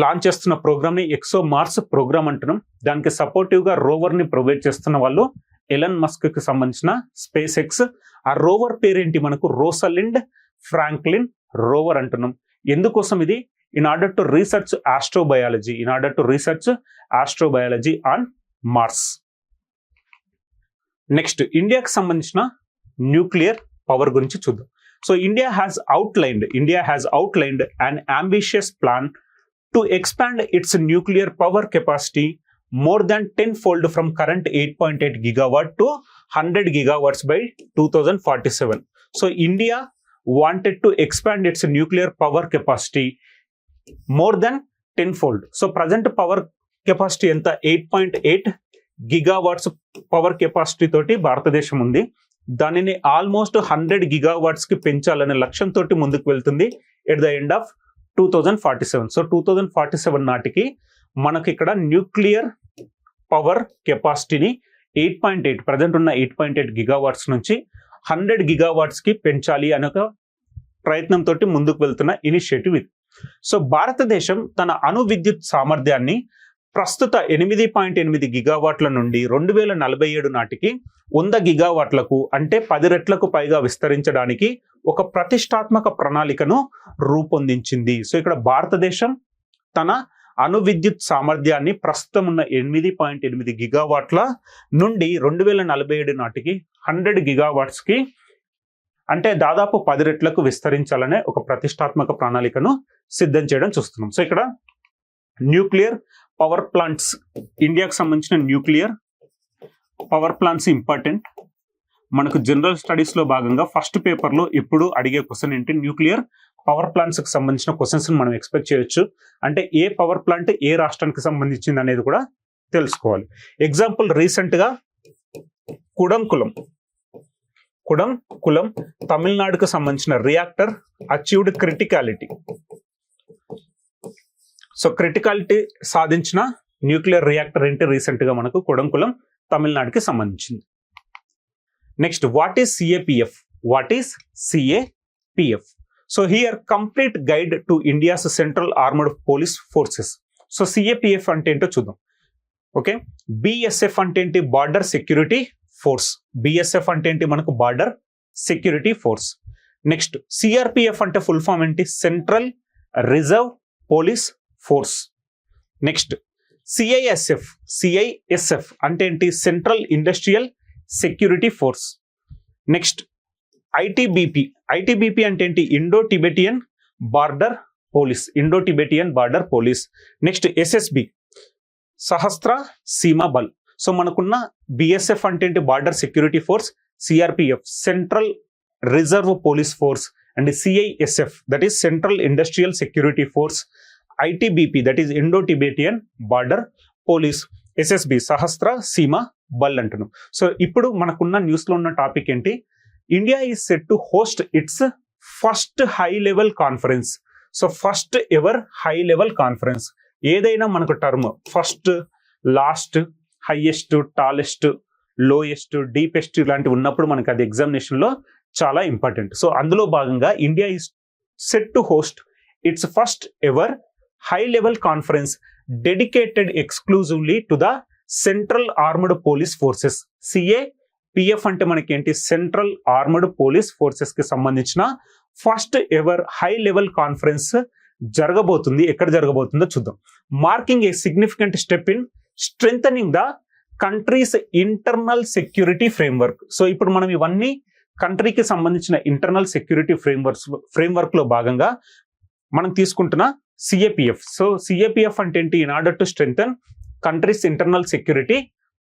లాంచ్ చేస్తున్న ప్రోగ్రామ్ ని ఎక్సో మార్స్ ప్రోగ్రామ్ అంటున్నాం. దానికి సపోర్టివ్ గా రోవర్ ని ప్రొవైడ్ చేస్తున్న వాళ్ళు ఎలన్ మస్క్ కి సంబంధించిన స్పేస్ ఎక్స్. ఆ రోవర్ పేరేంటి? మనకు రోసలిండ్ ఫ్రాంక్లిన్ రోవర్ అంటున్నాం. ఎందుకోసం ఇది? In order to research astrobiology on Mars. Next, ఇండియాకి సంబంధించిన న్యూక్లియర్ పవర్ గురించి చూద్దాం. So India has outlined an ambitious plan to expand its nuclear power capacity more than 10-fold from current 8.8 gigawatt to 100 gigawatts by 2047. So India wanted to expand its nuclear power capacity more than 10-fold. So present power capacity ఎంత? 8.8 gigawatts power capacity తోటి భారతదేశం ఉంది. దానిని almost 100 gigawatts కి పెంచాలనే లక్ష్యంతో ముందుకు వెళ్తుంది at the end of 2047. So 2047 నాటికి మనకి ఇక్కడ న్యూక్లియర్ పవర్ కెపాసిటీని 8.8 ప్రజెంట్ ఉన్న 8.8 gigawatts నుంచి 100 gigawatts కి పెంచాలి అనే ఒక ప్రయత్నంతో ముందుకు వెళ్తున్న ఇనిషియేటివ్ ఇది. సో భారతదేశం తన అణు విద్యుత్ సామర్థ్యాన్ని ప్రస్తుత 8.8 గిగావాట్ల నుండి 2047 నాటికి 100 గిగావాట్లకు అంటే 10 రెట్లకు పైగా విస్తరించడానికి ఒక ప్రతిష్టాత్మక ప్రణాళికను రూపొందించింది. సో ఇక్కడ భారతదేశం తన అణు విద్యుత్ సామర్థ్యాన్ని ప్రస్తుతం ఉన్న 8.8 గిగావాట్ల నుండి 2047 నాటికి 100 gigawatts కి అంటే దాదాపు 10 రెట్లకు విస్తరించాలనే ఒక ప్రతిష్టాత్మక ప్రణాళికను సిద్ధం చేయడం చూస్తున్నాం. సో ఇక్కడ న్యూక్లియర్ పవర్ ప్లాంట్స్, ఇండియాకి సంబంధించిన న్యూక్లియర్ పవర్ ప్లాంట్స్ ఇంపార్టెంట్. మనకు జనరల్ స్టడీస్ లో భాగంగా ఫస్ట్ పేపర్ లో ఎప్పుడు అడిగే క్వశ్చన్ ఏంటి? న్యూక్లియర్ పవర్ ప్లాంట్స్ కి సంబంధించిన క్వశ్చన్స్ మనం ఎక్స్పెక్ట్ చేయొచ్చు. అంటే ఏ పవర్ ప్లాంట్ ఏ రాష్ట్రానికి సంబంధించింది అనేది కూడా తెలుసుకోవాలి. ఎగ్జాంపుల్, రీసెంట్ గా కుడంకులం తమిళనాడుకు సంబంధించిన reactor achieved criticality. So criticality సాధించిన న్యూక్లియర్ రియాక్టర్ ఏంటి? రీసెంట్ గా మనకు కుడంకులం తమిళనాడుకి సంబంధించింది. Next, what is CAPF? So here complete guide to India's central armoured police forces. So CAPF అంటే ఏంటో చూద్దాం. ఓకే, బిఎస్ఎఫ్ అంటే ఏంటి? Border security force. బిఎస్ఎఫ్ అంటే ఏంటి? మనకు border security force. Next, CRPF అంటే ఫుల్ ఫామ్ ఏంటి? Central reserve police force. Next, CISF అంటే ఏంటి? Central industrial security force. Next, ITBP అంటే ఏంటి? Indo Tibetan border police. Next, SSB Sahasra Seema Bal. So మనకున్న బిఎస్ఎఫ్ అంటే ఏంటి? Border security force, CRPF central reserve police force, and CISF that is central industrial security force, ITBP that is Indo Tibetan border police, SSB Sahasra Seema బల్ అంటున్నాం. So ఇప్పుడు మనకున్న news లో ఉన్న topic ఏంటి? India is set to host it's first high level conference. So first ever high level conference. ఏదైనా మనకు term first, last, highest, tallest, lowest, deepest ఇలాంటివి ఉన్నప్పుడు మనకి అది ఎగ్జామినేషన్ లో చాలా ఇంపార్టెంట్. సో అందులో భాగంగా India is set to host it's first ever high level conference dedicated exclusively to the Central Armed Police Forces. CAPF అంటే మనకి ఏంటి, సెంట్రల్ ఆర్మడ్ పోలీస్ ఫోర్సెస్ కి సంబంధించిన first ever high level conference జరగబోతుంది. ఎక్కడ జరగబోతుందో చూద్దాం. Marking a significant step in strengthening the countries internal security framework. So ఇప్పుడు మనం ఇవన్నీ కంట్రీకి సంబంధించిన ఇంటర్నల్ సెక్యూరిటీ ఫ్రేమ్వర్క్ లో భాగంగా మనం తీసుకుంటున్న సిఏపిఎఫ్. సో సిఏపిఎఫ్ అంటే ఏంటి, in order to strengthen countries internal security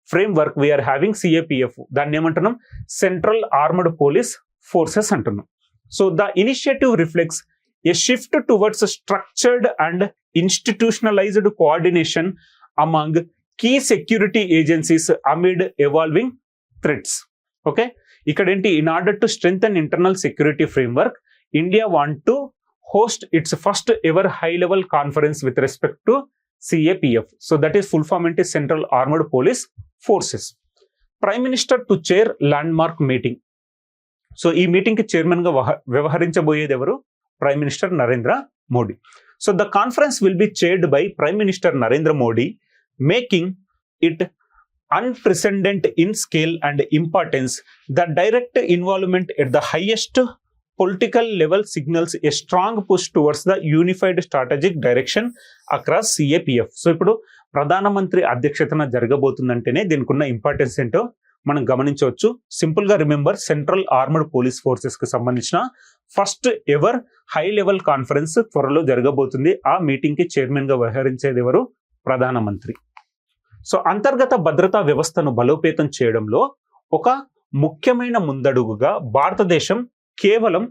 framework we're having CAPF. దాన్ని ఏమంటున్నాం, సెంట్రల్ ఆర్మడ్ పోలీస్ ఫోర్సెస్ అంటున్నాం. So the initiative reflects a shift towards structured and institutionalised coordination among key security agencies amid evolving threats. Okay, ఇక్కడ ఏంటి, in order to strengthen internal security framework, India want to host its first ever high level conference with respect to CAPF. So that is full form into Central Armed Police Forces. Prime Minister to chair landmark meeting. So ee meeting ki chairman ga vyavaharinchaboyedi evaru, Prime Minister Narendra Modi. So the conference will be chaired by Prime Minister Narendra Modi, making it unprecedented in scale and importance. The direct involvement at the highest political level signals a strong push towards the unified strategic direction across CAPF. So ఇప్పుడు ప్రధానమంత్రి అధ్యక్షతన జరగబోతుందంటేనే దీనికి ఉన్న importance ఏంటో మనం గమనించవచ్చు. Simple గా remember, central armed police forces కి సంబంధించిన first ever high level conference త్వరలో జరగబోతుంది. ఆ మీటింగ్ కి చైర్మన్ గా వ్యవహరించేది ఎవరు, ప్రధానమంత్రి. సో అంతర్గత భద్రతా వ్యవస్థను బలోపేతం చేయడంలో ఒక ముఖ్యమైన ముందడుగుగా భారతదేశం కేవలం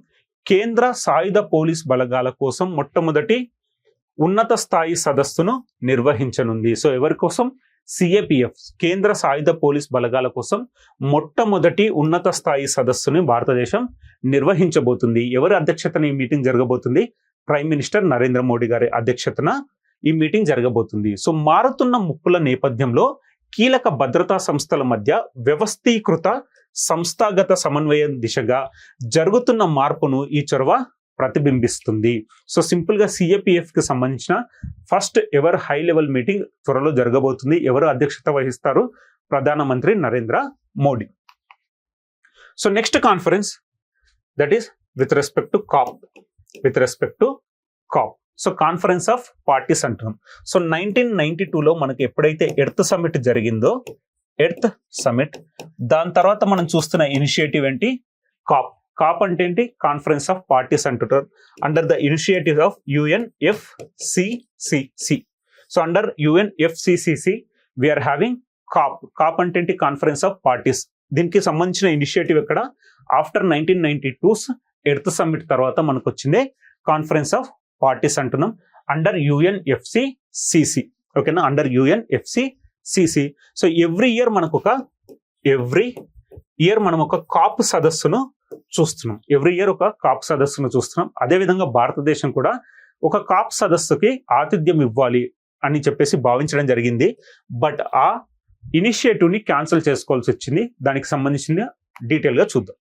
కేంద్ర సాయుధ పోలీస్ బలగాల కోసం మొట్టమొదటి ఉన్నత స్థాయి సదస్సును నిర్వహించనుంది. సో ఎవరి కోసం, సిఏపిఎఫ్, కేంద్ర సాయుధ పోలీస్ బలగాల కోసం మొట్టమొదటి ఉన్నత స్థాయి సదస్సుని భారతదేశం నిర్వహించబోతుంది. ఎవరి అధ్యక్షతన ఈ మీటింగ్ జరగబోతుంది, ప్రైమ్ మినిస్టర్ నరేంద్ర మోడీ గారి అధ్యక్షతన ఈ మీటింగ్ జరగబోతుంది. సో మారుతున్న ముప్పుల నేపథ్యంలో కీలక భద్రతా సంస్థల మధ్య వ్యవస్థీకృత సంస్థాగత సమన్వయం దిశగా జరుగుతున్న మార్పును ఈ చొరవ ప్రతిబింబిస్తుంది. సో సింపుల్ గా సిఏపిఎఫ్ కి సంబంధించిన first ever high level meeting త్వరలో జరగబోతుంది. ఎవరు అధ్యక్షత వహిస్తారు, ప్రధానమంత్రి Narendra Modi. So next conference, that is with respect to cap. So conference of parties అంటున్నాం. సో 1992లో మనకి ఎప్పుడైతే ఎర్త్ సమిట్ జరిగిందో, ఎర్త్ సమిట్, దాని తర్వాత మనం చూస్తున్న ఇనిషియేటివ్ ఏంటి, కాప్ అంటే ఏంటి, కాన్ఫరెన్స్ ఆఫ్ పార్టీస్ అంటున్నారు. Under the initiative of UNFCCC. So under UNFCCC we are having cap అంటే ఏంటి, కాన్ఫరెన్స్ ఆఫ్ పార్టీస్. దీనికి సంబంధించిన ఇనిషియేటివ్ ఎక్కడ, ఆఫ్టర్ 1992 ఎర్త్ సమిట్ తర్వాత మనకు వచ్చిందే కాన్ఫరెన్స్ ఆఫ్ పార్టీస్ అంటున్నాం, అండర్ UNFCCC. ఓకేనా, under UNFCCC. So every year మనం ఒక కాప్ సదస్సును చూస్తున్నాం. అదేవిధంగా భారతదేశం కూడా ఒక కాప్ సదస్సుకి ఆతిథ్యం ఇవ్వాలి అని చెప్పేసి భావించడం జరిగింది. బట్ ఆ ఇనిషియేటివ్ ని క్యాన్సిల్ చేసుకోవాల్సి వచ్చింది. దానికి సంబంధించిన డీటెయిల్ గా చూద్దాం.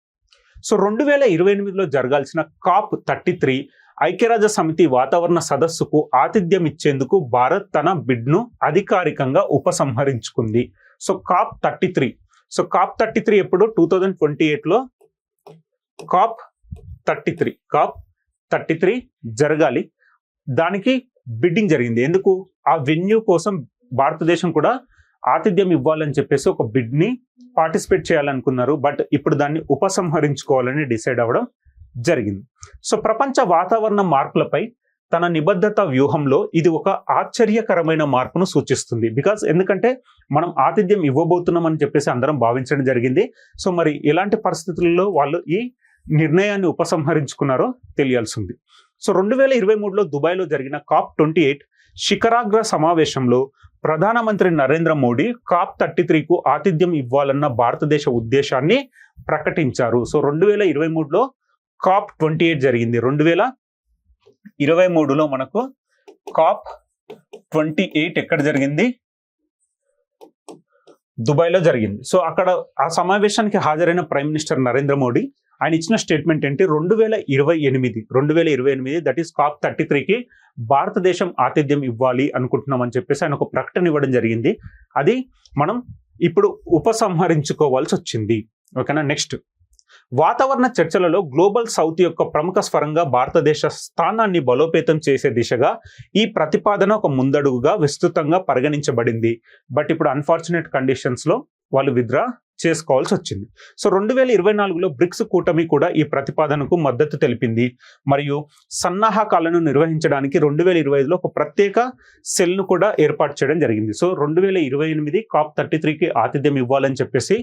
సో 2028లో జరగాల్సిన COP 33 ఐక్యరాజ్య సమితి వాతావరణ సదస్సుకు ఆతిథ్యం ఇచ్చేందుకు భారత్ తన బిడ్ను అధికారికంగా ఉపసంహరించుకుంది. సో COP 33 ఎప్పుడు 2028లో COP 33 జరగాలి. దానికి బిడ్డింగ్ జరిగింది. ఎందుకు, ఆ వెన్యూ కోసం భారతదేశం కూడా ఆతిథ్యం ఇవ్వాలని చెప్పేసి ఒక బిడ్ ని పార్టిసిపేట్ చేయాలనుకున్నారు. బట్ ఇప్పుడు దాన్ని ఉపసంహరించుకోవాలని డిసైడ్ అవ్వడం జరిగింది. సో ప్రపంచ వాతావరణ మార్పులపై తన నిబద్ధత వ్యూహంలో ఇది ఒక ఆశ్చర్యకరమైన మార్పును సూచిస్తుంది. ఎందుకంటే మనం ఆతిథ్యం ఇవ్వబోతున్నాం అని చెప్పేసి అందరం భావించడం జరిగింది. సో మరి ఎలాంటి పరిస్థితుల్లో వాళ్ళు ఈ నిర్ణయాన్ని ఉపసంహరించుకున్నారో తెలియాల్సి ఉంది. సో 2023లో దుబాయ్లో జరిగిన COP 28 శిఖరాగ్ర సమావేశంలో ప్రధానమంత్రి నరేంద్ర మోడీ COP 33కు ఆతిథ్యం ఇవ్వాలన్న భారతదేశ ఉద్దేశాన్ని ప్రకటించారు. సో 2023లో COP 28 జరిగింది. 2023లో మనకు COP 28 ఎక్కడ జరిగింది, దుబాయ్లో జరిగింది. సో అక్కడ ఆ సమావేశానికి హాజరైన ప్రైమ్ మినిస్టర్ నరేంద్ర మోడీ ఆయన ఇచ్చిన స్టేట్మెంట్ ఏంటి, 2028 దట్ ఈస్ COP33కి భారతదేశం ఆతిథ్యం ఇవ్వాలి అనుకుంటున్నాం అని చెప్పేసి ఆయన ఒక ప్రకటన ఇవ్వడం జరిగింది. అది మనం ఇప్పుడు ఉపసంహరించుకోవాల్సి వచ్చింది. ఓకేనా. నెక్స్ట్, వాతావరణ చర్చలలో గ్లోబల్ సౌత్ యొక్క ప్రముఖ స్వరంగా భారతదేశ స్థానాన్ని బలోపేతం చేసే దిశగా ఈ ప్రతిపాదన ఒక ముందడుగుగా విస్తృతంగా పరిగణించబడింది. బట్ ఇప్పుడు అన్ఫార్చునేట్ కండిషన్స్ లో వాళ్ళు విత్డ్రా చేసుకోవాల్సి వచ్చింది. సో 2024లో బ్రిక్స్ కూటమి కూడా ఈ ప్రతిపాదనకు మద్దతు తెలిపింది మరియు సన్నాహకాలను నిర్వహించడానికి 2025లో ఒక ప్రత్యేక సెల్ ను కూడా ఏర్పాటు చేయడం జరిగింది. సో 2028 COP33కి ఆతిథ్యం ఇవ్వాలని చెప్పేసి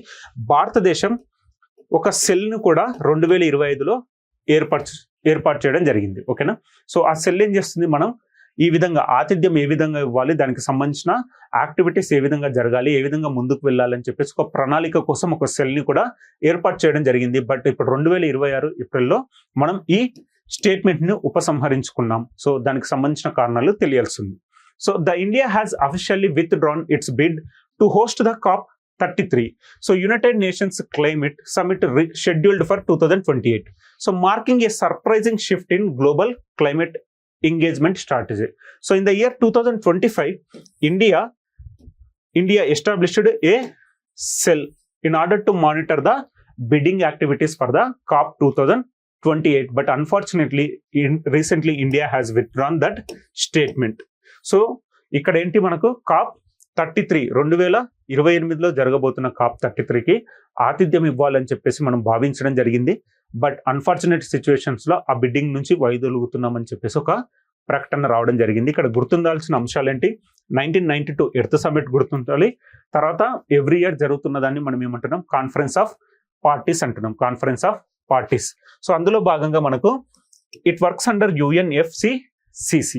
భారతదేశం ఒక సెల్ ను కూడా 2025లో ఏర్పాటు చేయడం జరిగింది. ఓకేనా. సో ఆ సెల్ ఏం చేస్తుంది, మనం ఈ విధంగా ఆతిథ్యం ఏ విధంగా ఇవ్వాలి, దానికి సంబంధించిన యాక్టివిటీస్ ఏ విధంగా జరగాలి, ఏ విధంగా ముందుకు వెళ్ళాలని చెప్పేసి ఒక ప్రణాళిక కోసం ఒక సెల్ ని కూడా ఏర్పాటు చేయడం జరిగింది. బట్ ఇప్పుడు 2026 ఏప్రిల్లో మనం ఈ స్టేట్మెంట్ ని ఉపసంహరించుకున్నాం. సో దానికి సంబంధించిన కారణాలు తెలియాల్సింది. So the India has officially withdrawn its bid to host the COP33. So United Nations Climate Summit scheduled for 2028. So marking a surprising shift in global climate engagement strategy. So in the year 2025, India established a cell in order to monitor the bidding activities for the COP 2028. But unfortunately, recently India has withdrawn that statement. So ఇక్కడ ఏంటి, మనకు COP33 2028లో జరగబోతున్న COP33కి ఆతిథ్యం ఇవ్వాలని చెప్పేసి మనం భావించడం జరిగింది. బట్ అన్ఫార్చునేట్ సిచ్యువేషన్స్ లో ఆ బిడ్డింగ్ నుంచి వైదొలుగుతున్నామని చెప్పేసి ఒక ప్రకటన రావడం జరిగింది. ఇక్కడ గుర్తుండాల్సిన అంశాలు ఏంటి, 1992 ఎర్త్ సమిట్ గుర్తుండాలి. తర్వాత ఎవ్రీ ఇయర్ జరుగుతున్న దాన్ని మనం ఏమంటున్నాం, కాన్ఫరెన్స్ ఆఫ్ పార్టీస్ అంటున్నాం, కాన్ఫరెన్స్ ఆఫ్ పార్టీస్. సో అందులో భాగంగా మనకు it works under UNFCCC.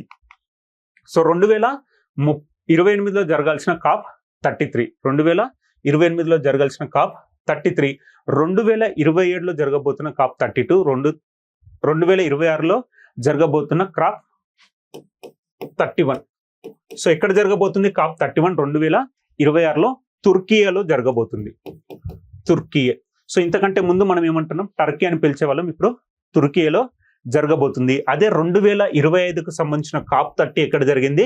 So 2028లో జరగాల్సిన COP33, 2028లో జరగాల్సిన COP33, 2027లో జరగబోతున్న COP32, 2026లో జరగబోతున్న COP31. సో ఎక్కడ జరగబోతుంది COP31? 2026లో తుర్కియాలో జరగబోతుంది, తుర్కియే. సో ఇంతకంటే ముందు మనం ఏమంటున్నాం, టర్కీ అని పిలిచే వాళ్ళం, ఇప్పుడు తుర్కియాలో జరగబోతుంది. అదే 2025కు సంబంధించిన COP30 ఎక్కడ జరిగింది,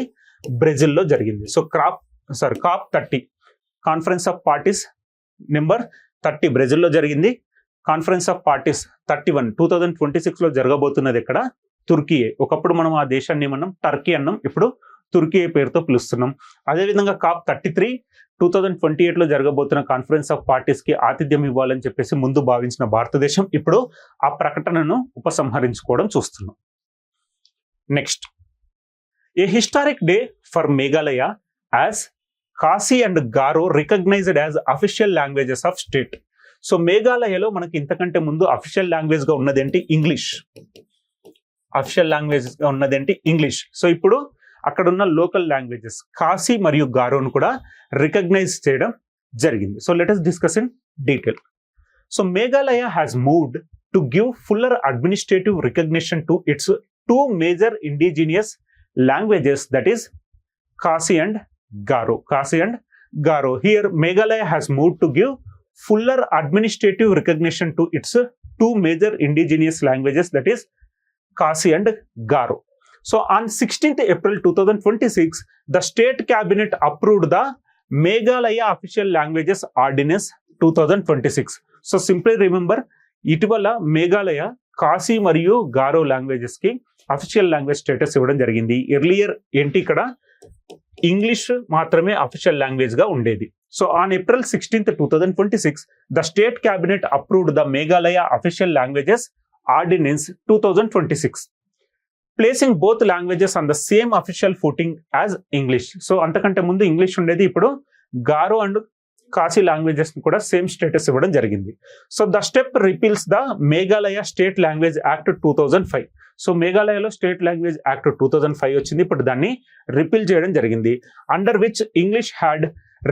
బ్రెజిల్లో జరిగింది. So COP30 conference of parties number 30 బ్రెజిల్లో జరిగింది. కాన్ఫరెన్స్ ఆఫ్ పార్టీస్ 31 2026లో జరగబోతున్నది ఎక్కడ, తుర్కియే. ఒకప్పుడు మనం ఆ దేశాన్ని ఏమన్నాం, టర్కీ అన్నాం, ఇప్పుడు తుర్కియే పేరుతో పిలుస్తున్నాం. అదేవిధంగా COP33 2028లో జరగబోతున్న కాన్ఫరెన్స్ ఆఫ్ పార్టీస్ కి ఆతిథ్యం ఇవ్వాలని చెప్పేసి ముందు భావించిన భారతదేశం ఇప్పుడు ఆ ప్రకటనను ఉపసంహరించుకోవడం చూస్తున్నాం. Next, a historic day for Meghalaya as Khasi and Garo recognised as official languages of state. So మేఘాలయలో మనకి ఇంతకంటే ముందు అఫీషియల్ లాంగ్వేజ్ గా ఉన్నదేంటి, ఇంగ్లీష్. అఫీషియల్ లాంగ్వేజ్ గా ఉన్నదేంటి, ఇంగ్లీష్. సో ఇప్పుడు అక్కడ ఉన్న లోకల్ లాంగ్వేజెస్ ఖాసీ మరియు గారోను కూడా రికగ్నైజ్ చేయడం జరిగింది. So let us discuss in detail. So Meghalaya has moved to give fuller administrative recognition to its two major indigenous languages, that is Khasi and Garo. Khasi and Garo. Here Meghalaya has moved to give fuller administrative recognition to its two major indigenous languages, that is Khasi and Garo. So on 16th April 2026, the state cabinet approved the Meghalaya Official Languages Ordinance 2026. So simply remember, ఇటీవల మేఘాలయ ఖాసీ మరియు గారో languages కి official language status ఇవ్వడం జరిగింది. Earlier ఏంటి, ఇక్కడ English మాత్రమే official language గా ఉండేది. So on April 16th 2026, the state cabinet approved the Meghalaya Official Languages Ordinance 2026. Placing both languages on the same official footing as English. So అంతకంటే ముందు English ఉండేది, ఇప్పుడు గారో అండ్ ఖాసీ లాంగ్వేజెస్ కూడా సేమ్ స్టేటస్ ఇవ్వడం జరిగింది. So the step repeals the Meghalaya state language act 2005. So మేఘాలయలో state language act 2005 వచ్చింది, ఇప్పుడు దాన్ని రిపీల్ చేయడం జరిగింది. Under which English had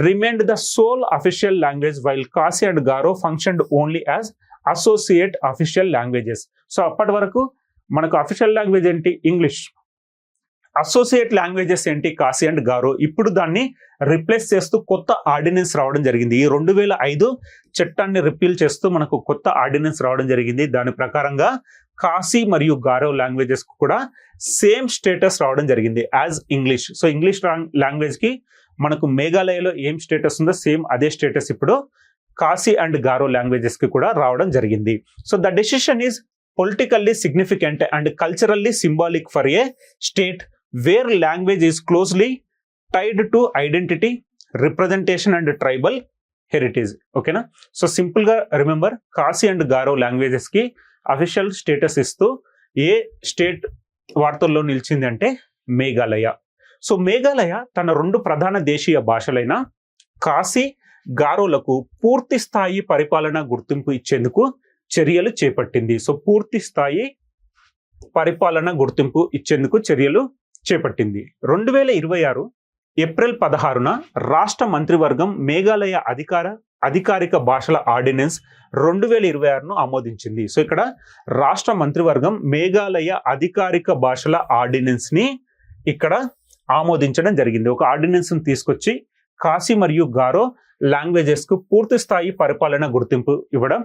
remained the sole official language while Khasi and Garo functioned only as associate official languages. So అప్పటి వరకు మనకు official language ఏంటి, ఇంగ్లీష్. అసోసియేట్ లాంగ్వేజెస్ ఏంటి, ఖాసీ అండ్ గారో. ఇప్పుడు దాన్ని రిప్లేస్ చేస్తూ కొత్త ఆర్డినెన్స్ రావడం జరిగింది. ఈ 2005 చట్టాన్ని రిపీల్ చేస్తూ మనకు కొత్త ఆర్డినెన్స్ రావడం జరిగింది. దాని ప్రకారంగా ఖాసీ మరియు గారో లాంగ్వేజెస్ కు కూడా సేమ్ స్టేటస్ రావడం జరిగింది as English. So English language కి మనకు మేఘాలయలో ఏం స్టేటస్ ఉందో సేమ్ అదే స్టేటస్ ఇప్పుడు ఖాసీ అండ్ గారో లాంగ్వేజెస్ కి కూడా రావడం జరిగింది. So the decision is politically significant and culturally symbolic for a state where language is closely tied to identity, representation and tribal heritage. ఓకేనా. సో సింపుల్ గా remember, Khasi and Garo languages కి official status ఇస్తూ ఏ state వార్తల్లో నిలిచింది అంటే Meghalaya. So Meghalaya తన 2 ప్రధాన దేశీయ భాషలైన ఖాసీ, గారోలకు పూర్తి స్థాయి పరిపాలన గుర్తింపు ఇచ్చేందుకు చర్యలు చేపట్టింది. సో పూర్తి స్థాయి పరిపాలన గుర్తింపు ఇచ్చేందుకు చర్యలు చేపట్టింది. 2026 ఏప్రిల్ 16న రాష్ట్ర మంత్రివర్గం మేఘాలయ అధికారిక భాషల ఆర్డినెన్స్ 2026ను ఆమోదించింది. సో ఇక్కడ రాష్ట్ర మంత్రివర్గం మేఘాలయ అధికారిక భాషల ఆర్డినెన్స్ ని ఇక్కడ ఆమోదించడం జరిగింది. ఒక ఆర్డినెన్స్ ని తీసుకొచ్చి ఖాసీ మరియు గారో లాంగ్వేజెస్ కు పూర్తి స్థాయి పరిపాలన గుర్తింపు ఇవ్వడం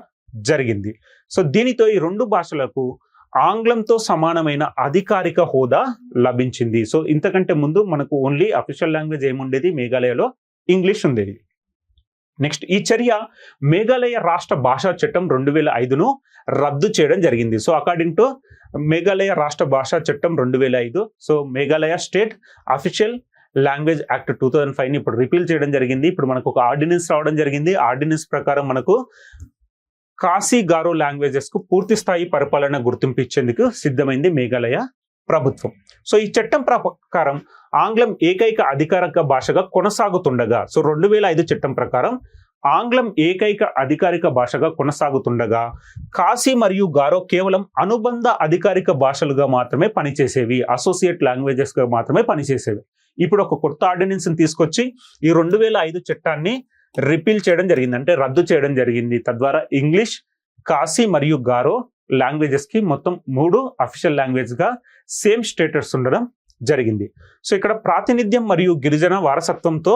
జరిగింది. సో దీనితో ఈ 2 భాషలకు ఆంగ్లంతో సమానమైన అధికారిక హోదా లభించింది. సో ఇంతకంటే ముందు మనకు ఓన్లీ అఫీషియల్ లాంగ్వేజ్ ఏముండేది, మేఘాలయలో ఇంగ్లీష్ ఉండేది. నెక్స్ట్, ఈ చర్య మేఘాలయ రాష్ట్ర భాషా చట్టం 2005ను రద్దు చేయడం జరిగింది. సో అకార్డింగ్ టు మేఘాలయ రాష్ట్ర భాషా చట్టం 2005, so Meghalaya state official language act 2005ని ఇప్పుడు రిపీల్ చేయడం జరిగింది. ఇప్పుడు మనకు ఒక ఆర్డినెన్స్ రావడం జరిగింది. ఆర్డినెన్స్ ప్రకారం మనకు ఖాసీ, గారో లాంగ్వేజెస్ కు పూర్తి స్థాయి పరిపాలన గుర్తింపు ఇచ్చేందుకు సిద్ధమైంది మేఘాలయ ప్రభుత్వం. సో ఈ చట్టం ప్రకారం ఆంగ్లం ఏకైక అధికారిక భాషగా కొనసాగుతుండగా, సో 2005 చట్టం ప్రకారం ఆంగ్లం ఏకైక అధికారిక భాషగా కొనసాగుతుండగా ఖాసీ మరియు గారో కేవలం అనుబంధ అధికారిక భాషలుగా మాత్రమే పనిచేసేవి, అసోసియేట్ లాంగ్వేజెస్ గా మాత్రమే పనిచేసేవి. ఇప్పుడు ఒక కొత్త ఆర్డినెన్స్ తీసుకొచ్చి ఈ 2005 చట్టాన్ని రిపీల్ చేయడం జరిగింది, అంటే రద్దు చేయడం జరిగింది. తద్వారా ఇంగ్లీష్, ఖాసీ మరియు గారో లాంగ్వేజెస్ కి మొత్తం 3 అఫీషియల్ లాంగ్వేజ్ గా సేమ్ స్టేటస్ ఉండడం జరిగింది. సో ఇక్కడ ప్రాతినిధ్యం మరియు గిరిజన వారసత్వంతో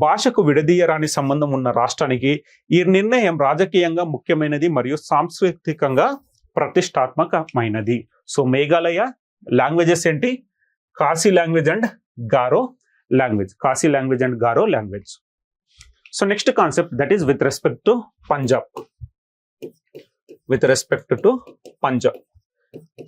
భాషకు విడదీయరాని సంబంధం ఉన్న రాష్ట్రానికి ఈ నిర్ణయం రాజకీయంగా ముఖ్యమైనది మరియు సాంస్కృతికంగా ప్రతిష్టాత్మకమైనది. సో మేఘాలయ లాంగ్వేజెస్ ఏంటి, Khasi language and Garo language, Khasi language and Garo language. So next concept, that is with respect to Punjab. With respect to Punjab.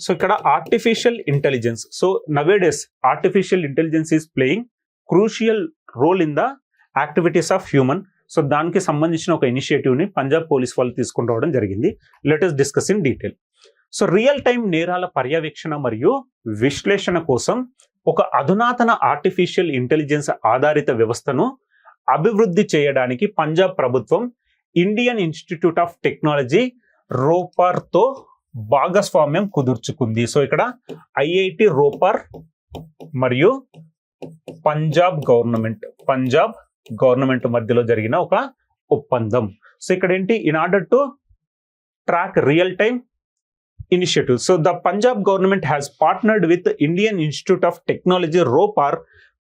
So ikkada artificial intelligence. So nowadays artificial intelligence is playing crucial role in the activities of human. So దానికి సంబంధించిన ఒక initiative ని Punjab police వాళ్ళు తీసుకొని రావడం జరిగింది. Let us discuss in detail. So real time నేరాల పర్యవేక్షణ మరియు విశ్లేషణ కోసం ఒక అధునాతన ఆర్టిఫిషియల్ ఇంటెలిజెన్స్ ఆధారిత వ్యవస్థను అభివృద్ధి చేయడానికి పంజాబ్ ప్రభుత్వం Indian institute of technology Ropar తో భాగస్వామ్యం కుదుర్చుకుంది. సో ఇక్కడ ఐఐటి రోపర్ మరియు పంజాబ్ గవర్నమెంట్ మధ్యలో జరిగిన ఒక ఒప్పందం. సో ఇక్కడ ఏంటి, in order to track real time initiative. So the Punjab government has partnered with the Indian Institute of Technology ROPAR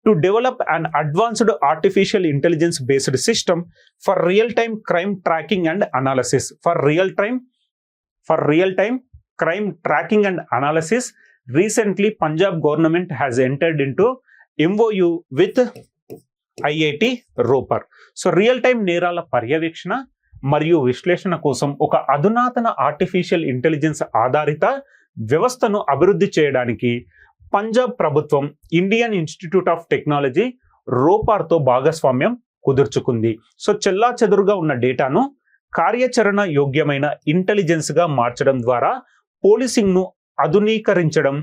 to develop an advanced artificial intelligence based system for real-time crime tracking and analysis. For real-time crime tracking and analysis, recently Punjab government has entered into MOU with IIT ROPAR. So real-time నేరాల పర్యవేక్షణ మరియు విశ్లేషణ కోసం ఒక అధునాతన artificial intelligence ఆధారిత వ్యవస్థను అభివృద్ధి చేయడానికి పంజాబ్ ప్రభుత్వం ఇండియన్ ఇన్స్టిట్యూట్ ఆఫ్ టెక్నాలజీ రోపార్తో భాగస్వామ్యం కుదుర్చుకుంది. సో చెల్లాచెదురుగా ఉన్న డేటాను కార్యాచరణ యోగ్యమైన ఇంటెలిజెన్స్ గా మార్చడం ద్వారా పోలీసింగ్ ను ఆధునీకరించడం,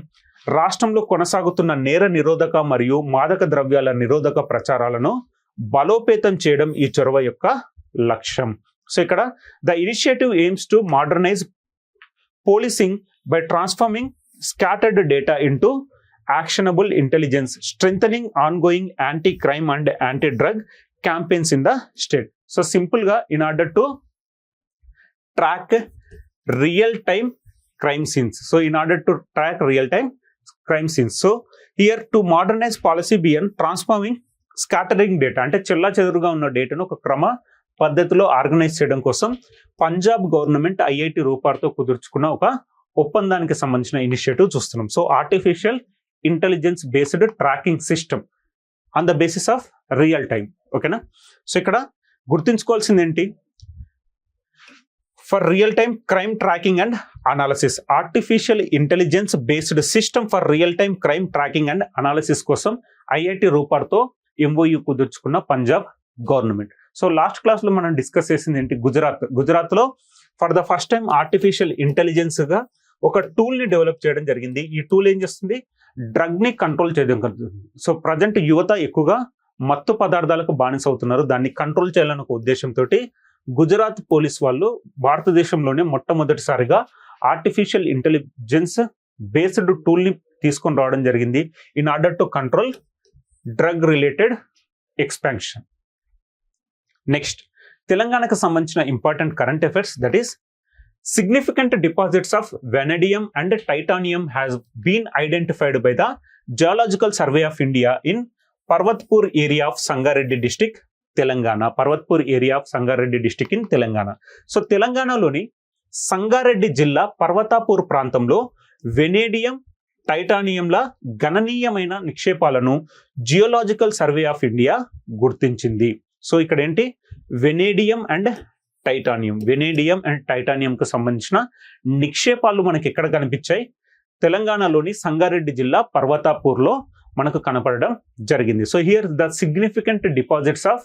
రాష్ట్రంలో కొనసాగుతున్న నేర నిరోధక మరియు మాదక ద్రవ్యాల నిరోధక ప్రచారాలను బలోపేతం చేయడం ఈ చొరవ యొక్క లక్ష్యం. సో ఇక్కడ the initiative AIIMS to modernise policing by transforming scattered data into actionable intelligence, strengthening ongoing anti-crime and anti-drug campaigns in the state. So simple ga, in order to track real-time crime scenes. So in order to track real-time crime scenes. So here to modernise policy Bean transforming scattering data, అంటే చెల్లా చెదురుగా ఉన్న డేటాను ఒక క్రమ పద్ధతిలో organise చేయడం కోసం Punjab government IIT రూపార్తో కుదుర్చుకున్న ఒక ఒప్పందానికి సంబంధించిన ఇనిషియేటివ్ చూస్తున్నాం. So artificial intelligence based tracking system on the basis of real time. ఓకేనా? సో ఇక్కడ గుర్తుంచుకోవాల్సింది ఏంటి? For real time crime tracking and analysis, artificial intelligence based system for real time crime tracking and analysis కోసం IIT రూపార్తో MoU కుదుర్చుకున్న Punjab government. So last class లో మనం discuss చేసింది ఏంటి? గుజరాత్ లో for the first time artificial intelligence గా ఒక టూల్ ని డెవలప్ చేయడం జరిగింది. ఈ టూల్ ఏం చేస్తుంది? డ్రగ్ ని కంట్రోల్ చేయడం. సో ప్రజెంట్ యువత ఎక్కువగా మత్తు పదార్థాలకు బానిస అవుతున్నారు. దాన్ని కంట్రోల్ చేయాలన్న ఒక ఉద్దేశంతో గుజరాత్ పోలీస్ వాళ్ళు భారతదేశంలోనే మొట్టమొదటిసారిగా ఆర్టిఫిషియల్ ఇంటెలిజెన్స్ బేస్డ్ టూల్ ని తీసుకొని రావడం జరిగింది in order to control drug related expansion. Next, తెలంగాణకు సంబంధించిన important current affairs, that is significant deposits of vanadium and titanium has been identified by the Geological Survey of India in Parvatpur area of Sangareddy district, Telangana. Parvatpur area of Sangareddy district in Telangana. So తెలంగాణలోని సంగారెడ్డి జిల్లా పర్వతాపూర్ ప్రాంతంలో vanadium, టైటానియంల గణనీయమైన నిక్షేపాలను geological survey of India గుర్తించింది. So ఇక్కడ ఏంటి? Vanadium and టైటానియంకు సంబంధించిన నిక్షేపాలు మనకి ఎక్కడ కనిపించాయి? తెలంగాణలోని సంగారెడ్డి జిల్లా పర్వతాపూర్లో మనకు కనపడడం జరిగింది. So here the significant deposits of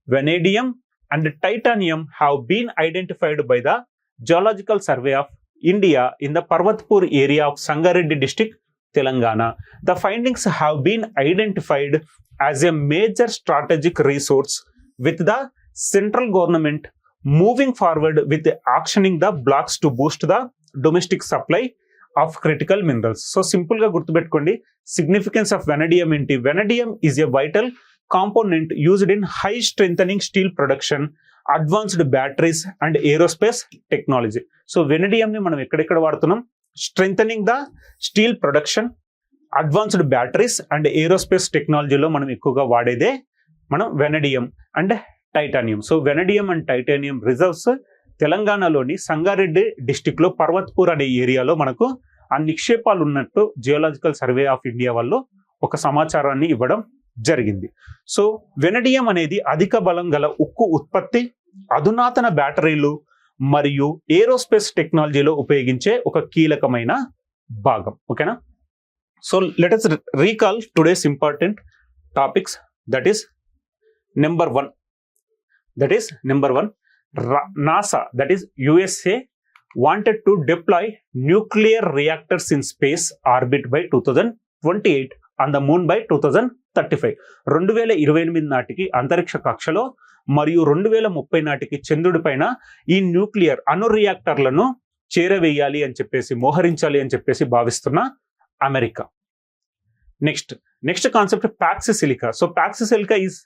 vanadium and titanium have been identified by the geological survey of India in the Parvatpur area of Sangareddy district, Telangana. The findings have been identified as a major strategic resource with the central government moving forward with auctioning the blocks to boost the domestic supply of critical minerals. So simple ga gurtupeట్టుకోండి, significance of vanadium ఏంటి? Vanadium is a vital component used in high strengthening steel production, advanced batteries and aerospace technology. So vanadium ని మనం ఎక్కడెక్కడ వాడుతున్నాం? strengthening the steel production, advanced batteries and aerospace technology లో మనం ఎక్కువగా వాడేదే మనం vanadium and titanium. So vanadium and titanium reserves తెలంగాణలోని Sangareddy district లో పర్వత్పూర్ అనే ఏరియాలో మనకు ఆ నిక్షేపాలు ఉన్నట్టు జియోలాజికల్ సర్వే ఆఫ్ ఇండియా వాళ్ళు ఒక సమాచారాన్ని ఇవ్వడం జరిగింది. సో వెనడియం అనేది అధిక బలం గల ఉక్కు ఉత్పత్తి, అధునాతన బ్యాటరీలు మరియు ఏరోస్పేస్ టెక్నాలజీలో ఉపయోగించే ఒక కీలకమైన భాగం. ఓకేనా? So let us recall today's important topics. That is number one. NASA, that is USA, wanted to deploy nuclear reactors in space orbit by 2028 on the moon by 2035. 2028 నాటికి అంతరిక్ష కక్షలో మరియు 2030 నాటికి చంద్రుడి పైన ఈ న్యూక్లియర్ అణు రియాక్టర్లను చేరవేయాలి అని చెప్పేసి, మోహరించాలి అని చెప్పేసి భావిస్తున్న America. Next concept Pax Silica. So Pax Silica is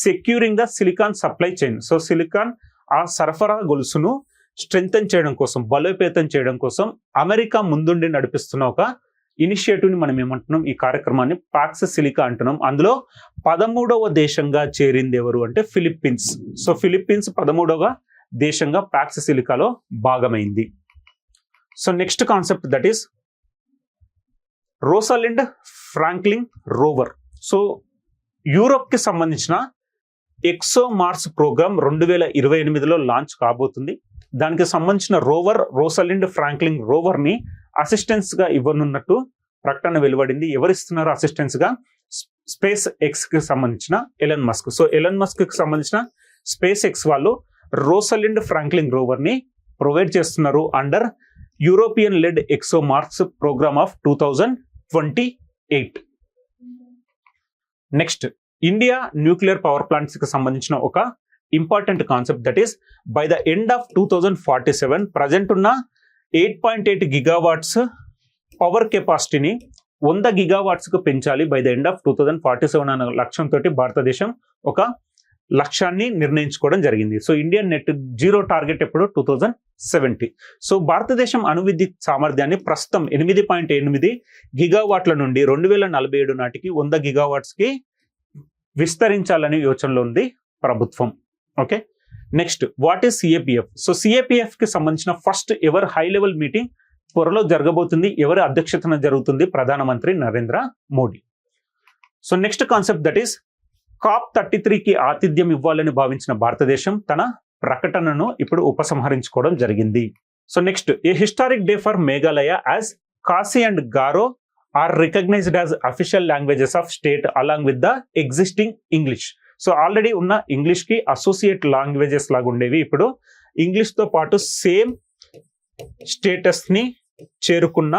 securing the silicon supply chain. So silicon ఆ సరఫరా గొలుసును స్ట్రెంగ్తన్ చేయడం కోసం, బలోపేతం చేయడం కోసం అమెరికా ముందుండి నడిపిస్తున్న ఒక ఇనిషియేటివ్ ని మనం ఏమంటున్నాం? ఈ కార్యక్రమాన్ని ప్యాక్సిసిలికా అంటున్నాం. అందులో 13వ దేశంగా చేరింది ఎవరు అంటే ఫిలిప్పీన్స్. సో ఫిలిప్పీన్స్ 13వ దేశంగా ప్యాక్సిసిలికాలో భాగమైంది. So next concept, that is Rosalind Franklin rover. So Europe కి సంబంధించిన ఎక్సో మార్స్ ప్రోగ్రామ్ 2028లో లాంచ్ కాబోతుంది. దానికి సంబంధించిన రోవర్ రోసాలిండ్ ఫ్రాంక్లిన్ రోవర్ ని అసిస్టెన్స్ గా ఇవ్వనున్నట్టు ప్రకటన వెలువడింది. ఎవరిస్తున్నారు అసిస్టెన్స్ గా? స్పేస్ ఎక్స్ కి సంబంధించిన Elon Musk. So Elon Musk కి సంబంధించిన స్పేస్ ఎక్స్ వాళ్ళు రోసాలిండ్ ఫ్రాంక్లిన్ రోవర్ ని ప్రొవైడ్ చేస్తున్నారు under European led ExoMars program of 2028. Next, India nuclear power plants కి సంబంధించిన ఒక important concept, that is by the end of 2047 present ఉన్న 8.8 gigawatts power కెపాసిటీని 100 గిగావాట్స్ కు పెంచాలి బై ద ఎండ్ ఆఫ్ 2047 అనే లక్ష్యంతో భారతదేశం ఒక లక్ష్యాన్ని నిర్ణయించుకోవడం జరిగింది. So Indian net zero target ఎప్పుడు 2070. సో భారతదేశం అణు విద్యుత్ సామర్థ్యాన్ని ప్రస్తుతం 8.8 గిగావాట్ల నుండి 2047 నాటికి 100 గిగావాట్స్కి విస్తరించాలని యోచనలో ఉంది ప్రభుత్వం. Okay, next what is CAPF? So CAPF కి సంబంధించిన first ever high level meeting త్వరలో జరగబోతుంది. ఎవరి అధ్యక్షతన జరుగుతుంది? ప్రధానమంత్రి Narendra Modi. So next concept that is COP33కి ఆతిథ్యం ఇవ్వాలని భావించిన భారతదేశం తన ప్రకటనను ఇప్పుడు ఉపసంహరించుకోవడం జరిగింది. So next, a historic day for Meghalaya as Khasi and Garo are recognised as official languages of state along with the existing English. So already ఉన్న ఇంగ్లీష్ కి అసోసియేట్ లాంగ్వేజెస్ లాగా ఉండేవి, ఇప్పుడు ఇంగ్లీష్ తో పాటు సేమ్ స్టేటస్ ని చేరుకున్న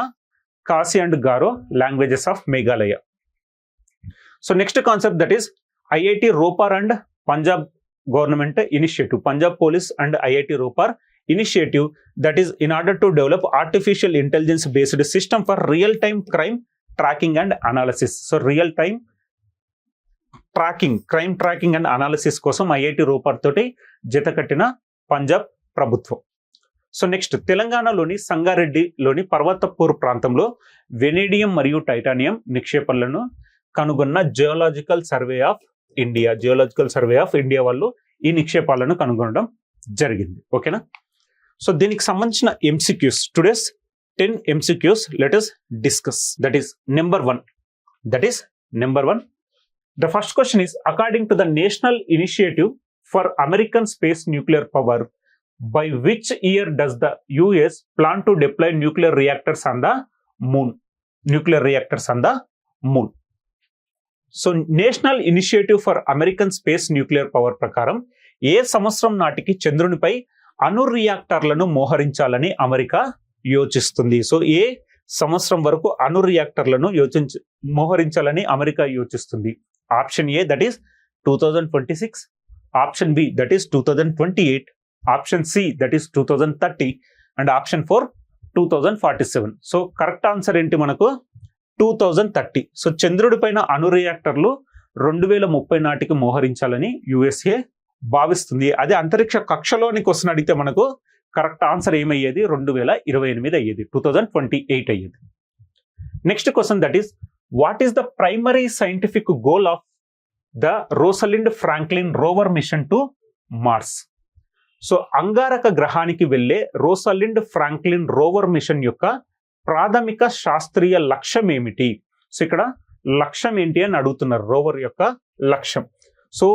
Khasi and Garo languages of Meghalaya. So next concept that is IIT Ropar and Punjab government initiative, Punjab police and IIT Ropar initiative that is in order to develop artificial intelligence based system for real time crime tracking and analysis. So real time crime tracking and analysis కోసం IIT Ropar తోటి జతకట్టిన పంజాబ్ ప్రభుత్వం. So next, తెలంగాణలోని సంగారెడ్డిలోని పర్వతపూర్ ప్రాంతంలో vanadium మరియు titanium నిక్షేపణలను కనుగొన్న geological survey of India వాళ్ళు ఈ నిక్షేపాలను కనుగొనడం జరిగింది. ఓకేనా? సో దీనికి సంబంధించిన MCQs, today's 10 MCQs let us discuss. That is number one. The first question is, according to the National Initiative for American Space Nuclear Power, by which year does the US plan to deploy nuclear reactors on the moon? So national Initiative for American Space Nuclear power ప్రకారం ఏ సంవత్సరం నాటికి చంద్రునిపై అణు రియాక్టర్లను మోహరించాలని America యోచిస్తుంది? So ఏ సంవత్సరం వరకు అణు రియాక్టర్లను మోహరించాలని అమెరికా యోచిస్తుంది? Option A that is 2026, option B that is 2028, option C that is 2030 and option 4 2047. So correct answer ఏంటి మనకు? 2030. సో చంద్రుడి పైన అణు రియాక్టర్లు 2030 నాటికి మోహరించాలని యుఎస్ఏ భావిస్తుంది. అదే అంతరిక్ష కక్షలోని క్వశ్చన్ అడిగితే మనకు కరెక్ట్ ఆన్సర్ ఏమయ్యేది? 2028 అయ్యేది, 2028 అయ్యేది. Next question that is, what is the primary scientific goal of the Rosalind Franklin rover mission to Mars? So అంగారక గ్రహానికి వెళ్లే రోసలిండ్ ఫ్రాంక్లిన్ రోవర్ మిషన్ యొక్క ప్రాథమిక శాస్త్రీయ లక్ష్యం ఏమిటి? సో ఇక్కడ లక్ష్యం ఏంటి అని అడుగుతున్నారు, రోవర్ యొక్క లక్ష్యం. So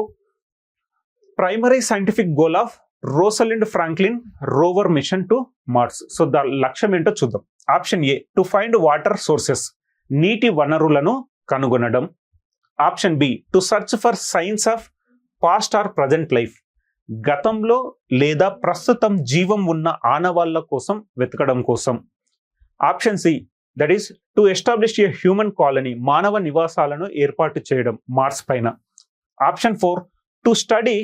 primary scientific goal of Rosalind Franklin rover mission to Mars. So the లక్ష్యం ఏంటో చూద్దాం. Option A, to find water sources, నీటి వనరులను కనుగొనడం. Option B, to search for signs of past or present life, గతంలో లేదా ప్రస్తుతం జీవం ఉన్న ఆనవాళ్ల కోసం వెతకడం కోసం. Option C, that is to establish a human colony, మానవ నివాసాలను ఏర్పాటు చేయడం మార్స్ పైన. Option 4, to study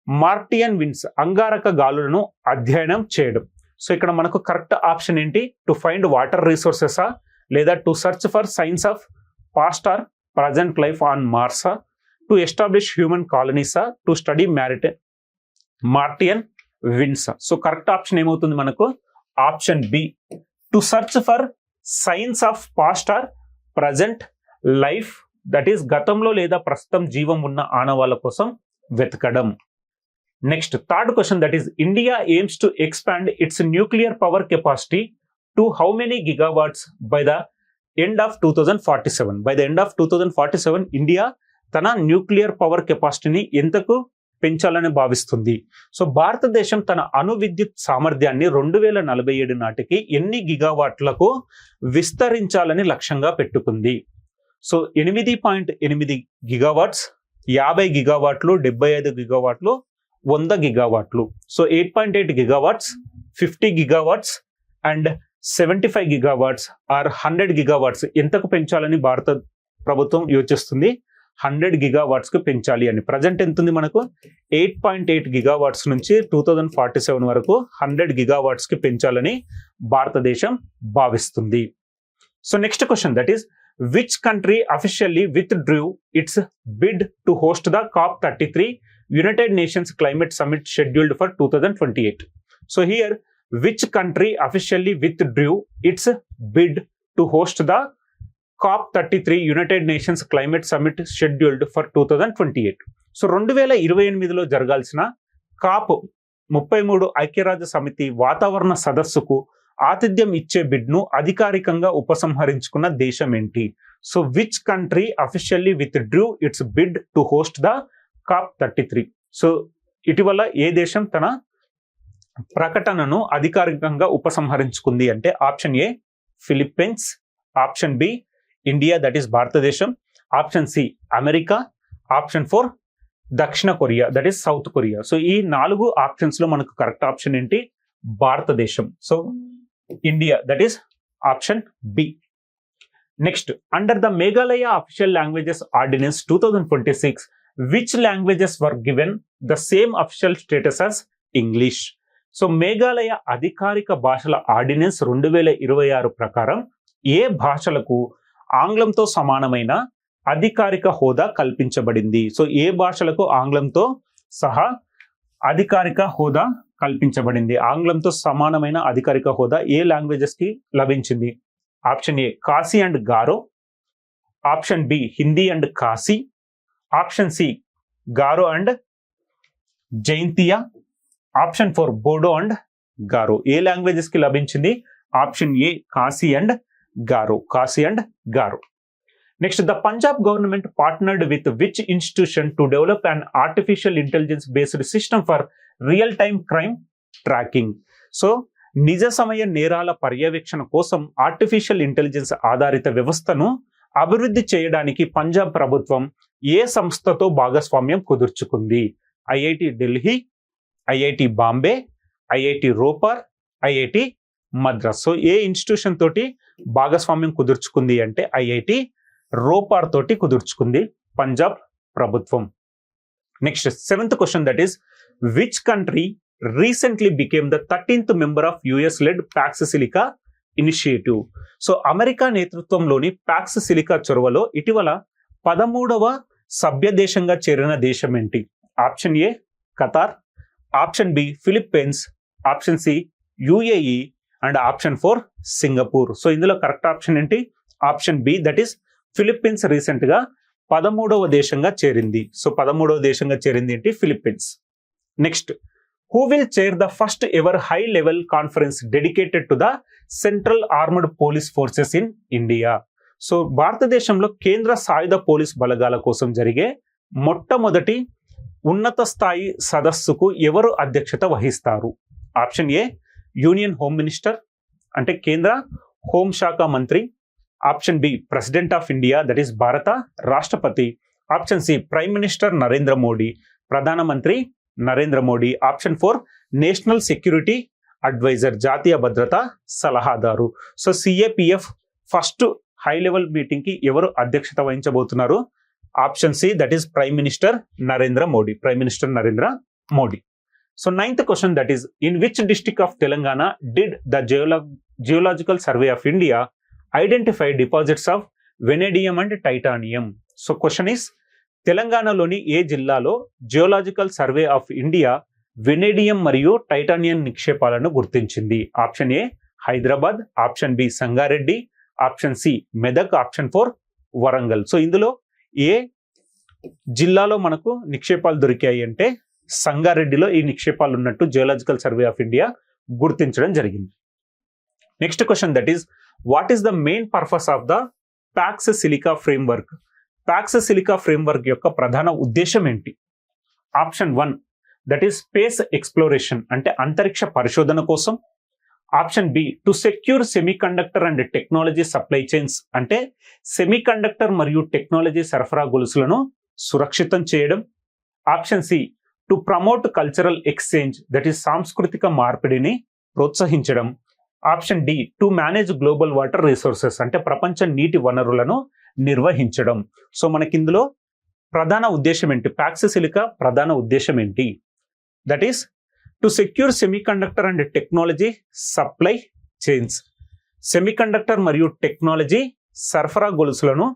Martian winds, అంగారక గాలులను అధ్యయనం చేయడం. సో ఇక్కడ మనకు కరెక్ట్ ఆప్షన్ ఏంటి? టు ఫైండ్ వాటర్ రిసోర్సెసా, లేదా to search for signs of past or present life on మార్సా, టు ఎస్టాబ్లిష్ హ్యూమన్ కాలనీసా, టు స్టడీ మార్టియన్ విండ్సా. సో కరెక్ట్ ఆప్షన్ ఏమవుతుంది మనకు? Option B, to search for signs of past or present life, that is గతంలో లేదా ప్రస్తుతం జీవం ఉన్న ఆనవాళ్ళ కోసం వెతకడం. Next third question that is, India aims to expand it's nuclear power capacity to how many gigawatts by the end of 2047? By the end of 2047 India తన nuclear power కెపాసిటీని ఎంతకు పెంచాలని భావిస్తుంది? సో భారతదేశం తన అణు విద్యుత్ సామర్థ్యాన్ని 2047 నాటికి ఎన్ని గిగావాట్లకు విస్తరించాలని లక్ష్యంగా పెట్టుకుంది? సో 8.8 గిగావాట్స్, 50 గిగావాట్లు, 75 గిగావాట్లు, 100 గిగావాట్లు. So 8.8 gigawatts, 50 gigawatts and 75 gigawatts or 100 gigawatts ఎంతకు పెంచాలని భారత ప్రభుత్వం యోచిస్తుంది? 100 గిగావాట్స్ కు పెంచాలి అని. ప్రజెంట్ ఎంత ఉంది మనకు? 8.8 గిగావాట్స్ నుంచి 2047 వరకు 100 గిగావాట్స్ కి పెంచాలని భారతదేశం భావిస్తుంది. So next question that is, which country officially withdrew its bid to host the COP33 United Nations Climate Summit scheduled for 2028. So here, which country officially withdrew its bid to host the COP33 United Nations Climate Summit scheduled for 2028? So 2028లో జరగాల్సిన cap 33 ఐక్యరాజ్య సమితి వాతావరణ సదస్సుకు ఆతిథ్యం ఇచ్చే బిడ్ను అధికారికంగా ఉపసంహరించుకున్న దేశం ఏంటి? So which country officially withdrew its bid to host the COP33? So ఇటీవల ఏ దేశం తన ప్రకటనను అధికారికంగా ఉపసంహరించుకుంది అంటే option A Philippines, option B India that is భారతదేశం, ఆప్షన్ సి అమెరికా, ఆప్షన్ 4 దక్షిణ Korea that is South Korea. So ఈ 4 ఆప్షన్స్ లో మనకు కరెక్ట్ ఆప్షన్ ఏంటి? భారతదేశం. So India that is option B. Next, under the Meghalaya official languages ordinance 2026 which languages were given the same official status as English? So Meghalaya అధికారిక భాషల ordinance 2026 ప్రకారం ఏ భాషలకు ఆంగ్లంతో సమానమైన అధికారిక హోదా కల్పించబడింది? సో ఏ భాషలకు ఆంగ్లంతో సహా అధికారిక హోదా కల్పించబడింది? ఆంగ్లంతో సమానమైన అధికారిక హోదా ఏ లాంగ్వేజెస్ కి లభించింది? Option A Khasi and Garo, option B Hindi and Khasi, option C Garo and Jaintia, option 4 Bodo and Garo. ఏ లాంగ్వేజెస్ కి లభించింది? Option A Khasi and Garo, Khasi and Garo. Next, the Punjab government partnered with which institution to develop an artificial intelligence based system for real time crime tracking? So నిజ సమయ నేరాల పర్యవేక్షణ కోసం artificial intelligence ఆధారిత వ్యవస్థను అభివృద్ధి చేయడానికి పంజాబ్ ప్రభుత్వం ఏ సంస్థతో భాగస్వామ్యం కుదుర్చుకుంది? IIT Delhi, IIT Bombay, IIT Ropar, IIT Madras. So ఏ ఇన్స్టిట్యూషన్ తోటి భాగస్వామ్యం కుదుర్చుకుంది అంటే ఐఐటి రోపార్ తోటి కుదుర్చుకుంది పంజాబ్ ప్రభుత్వం. Next, 7th question that is which country recently became the 13th member of US led Pax Silica initiative? So America నేతృత్వంలోని ప్యాక్స్ సిలికా చొరవలో ఇటీవల 13వ సభ్య దేశంగా చేరిన దేశం ఏంటి? Option A Qatar, option B Philippines, option C UAE and option 4 Singapore. So ఇందులో కరెక్ట్ ఆప్షన్ ఏంటి? Option B that is Philippines recent గా 13వ దేశంగా చేరింది. సో 13వ దేశంగా చేరింది ఏంటి? Philippines. Next, who will chair the first ever high level conference dedicated to the central armed police forces in India? So భారతదేశంలో కేంద్ర సాయుధ పోలీస్ బలగాల కోసం జరిగే మొట్టమొదటి ఉన్నత స్థాయి సదస్సుకు ఎవరు అధ్యక్షత వహిస్తారు? Option A union home minister అంటే కేంద్ర హోంశాఖ మంత్రి, option B president of India that is భారత రాష్ట్రపతి, option C prime minister Narendra Modi ప్రధానమంత్రి Narendra Modi, option 4 national security adviser జాతీయ భద్రతా సలహాదారు. So CAPF first high level meeting కి ఎవరు అధ్యక్షత వహించబోతున్నారు? Option C that is prime minister Narendra Modi, prime minister Narendra Modi. So 9th question that is in which district of Telangana did the geological survey of India identify deposits of vanadium and titanium? So question is తెలంగాణలోని ఏ జిల్లాలో geological survey of India vanadium మరియు titanium నిక్షేపాలను గుర్తించింది? Option A Hyderabad, option B Sangareddy, option C Medak, option 4 Warangal. So ఇందులో ఏ జిల్లాలో మనకు నిక్షేపాలు దొరికాయి అంటే సంగారెడ్డిలో ఈ నిక్షేపాలు ఉన్నట్టు జియోలాజికల్ సర్వే ఆఫ్ ఇండియా గుర్తించడం జరిగింది. Next question that is what is the main purpose of the Pax Silica framework? Pax Silica framework యొక్క ప్రధాన ఉద్దేశం ఏంటి? Option 1 that is space exploration అంటే అంతరిక్ష పరిశోధన కోసం, option B to secure semiconductor and technology supply chains అంటే semiconductor మరియు టెక్నాలజీ సరఫరా గొలుసులను సురక్షితం చేయడం, option C to promote cultural exchange that is సాంస్కృతిక మార్పిడిని ప్రోత్సహించడం, option D to manage global water resources అంటే ప్రపంచ నీటి వనరులను నిర్వహించడం. సో మనకి ఇందులో ప్రధాన ఉద్దేశం ఏంటి? ప్యాక్స్ సిలికా ప్రధాన ఉద్దేశం ఏంటి? That is to secure semiconductor and technology supply chains, semiconductor మరియు టెక్నాలజీ సరఫరా గొలుసులను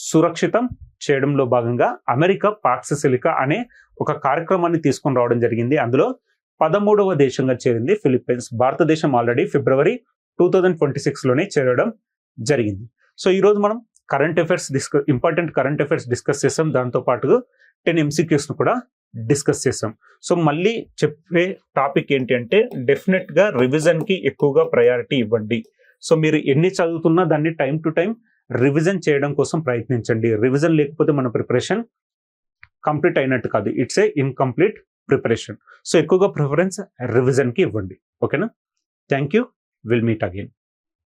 సురక్షితం చేయడంలో భాగంగా అమెరికా పాక్సిసిలికా అనే ఒక కార్యక్రమాన్ని తీసుకొని రావడం జరిగింది. అందులో 13వ దేశంగా చేరింది ఫిలిప్పీన్స్. భారతదేశం ఆల్రెడీ ఫిబ్రవరి 2026లోనే చేరడం జరిగింది. సో ఈరోజు మనం current affairs important current affairs discuss చేసాం. దాంతో పాటుగా 10 MCQs ను కూడా డిస్కస్ చేసాం. సో మళ్ళీ చెప్పే టాపిక్ ఏంటి అంటే డెఫినెట్గా రివిజన్కి ఎక్కువగా ప్రయారిటీ ఇవ్వండి. సో మీరు ఎన్ని చదువుతున్నా దాన్ని టైం టు టైం రివిజన్ చేయడం కోసం ప్రయత్నించండి. రివిజన్ లేకపోతే మన ప్రిపరేషన్ కంప్లీట్ అయినట్టు కాదు, it's a incomplete preparation. So ఎక్కువగా ప్రిఫరెన్స్ రివిజన్కి ఇవ్వండి. ఓకేనా? Thank you. Will meet again.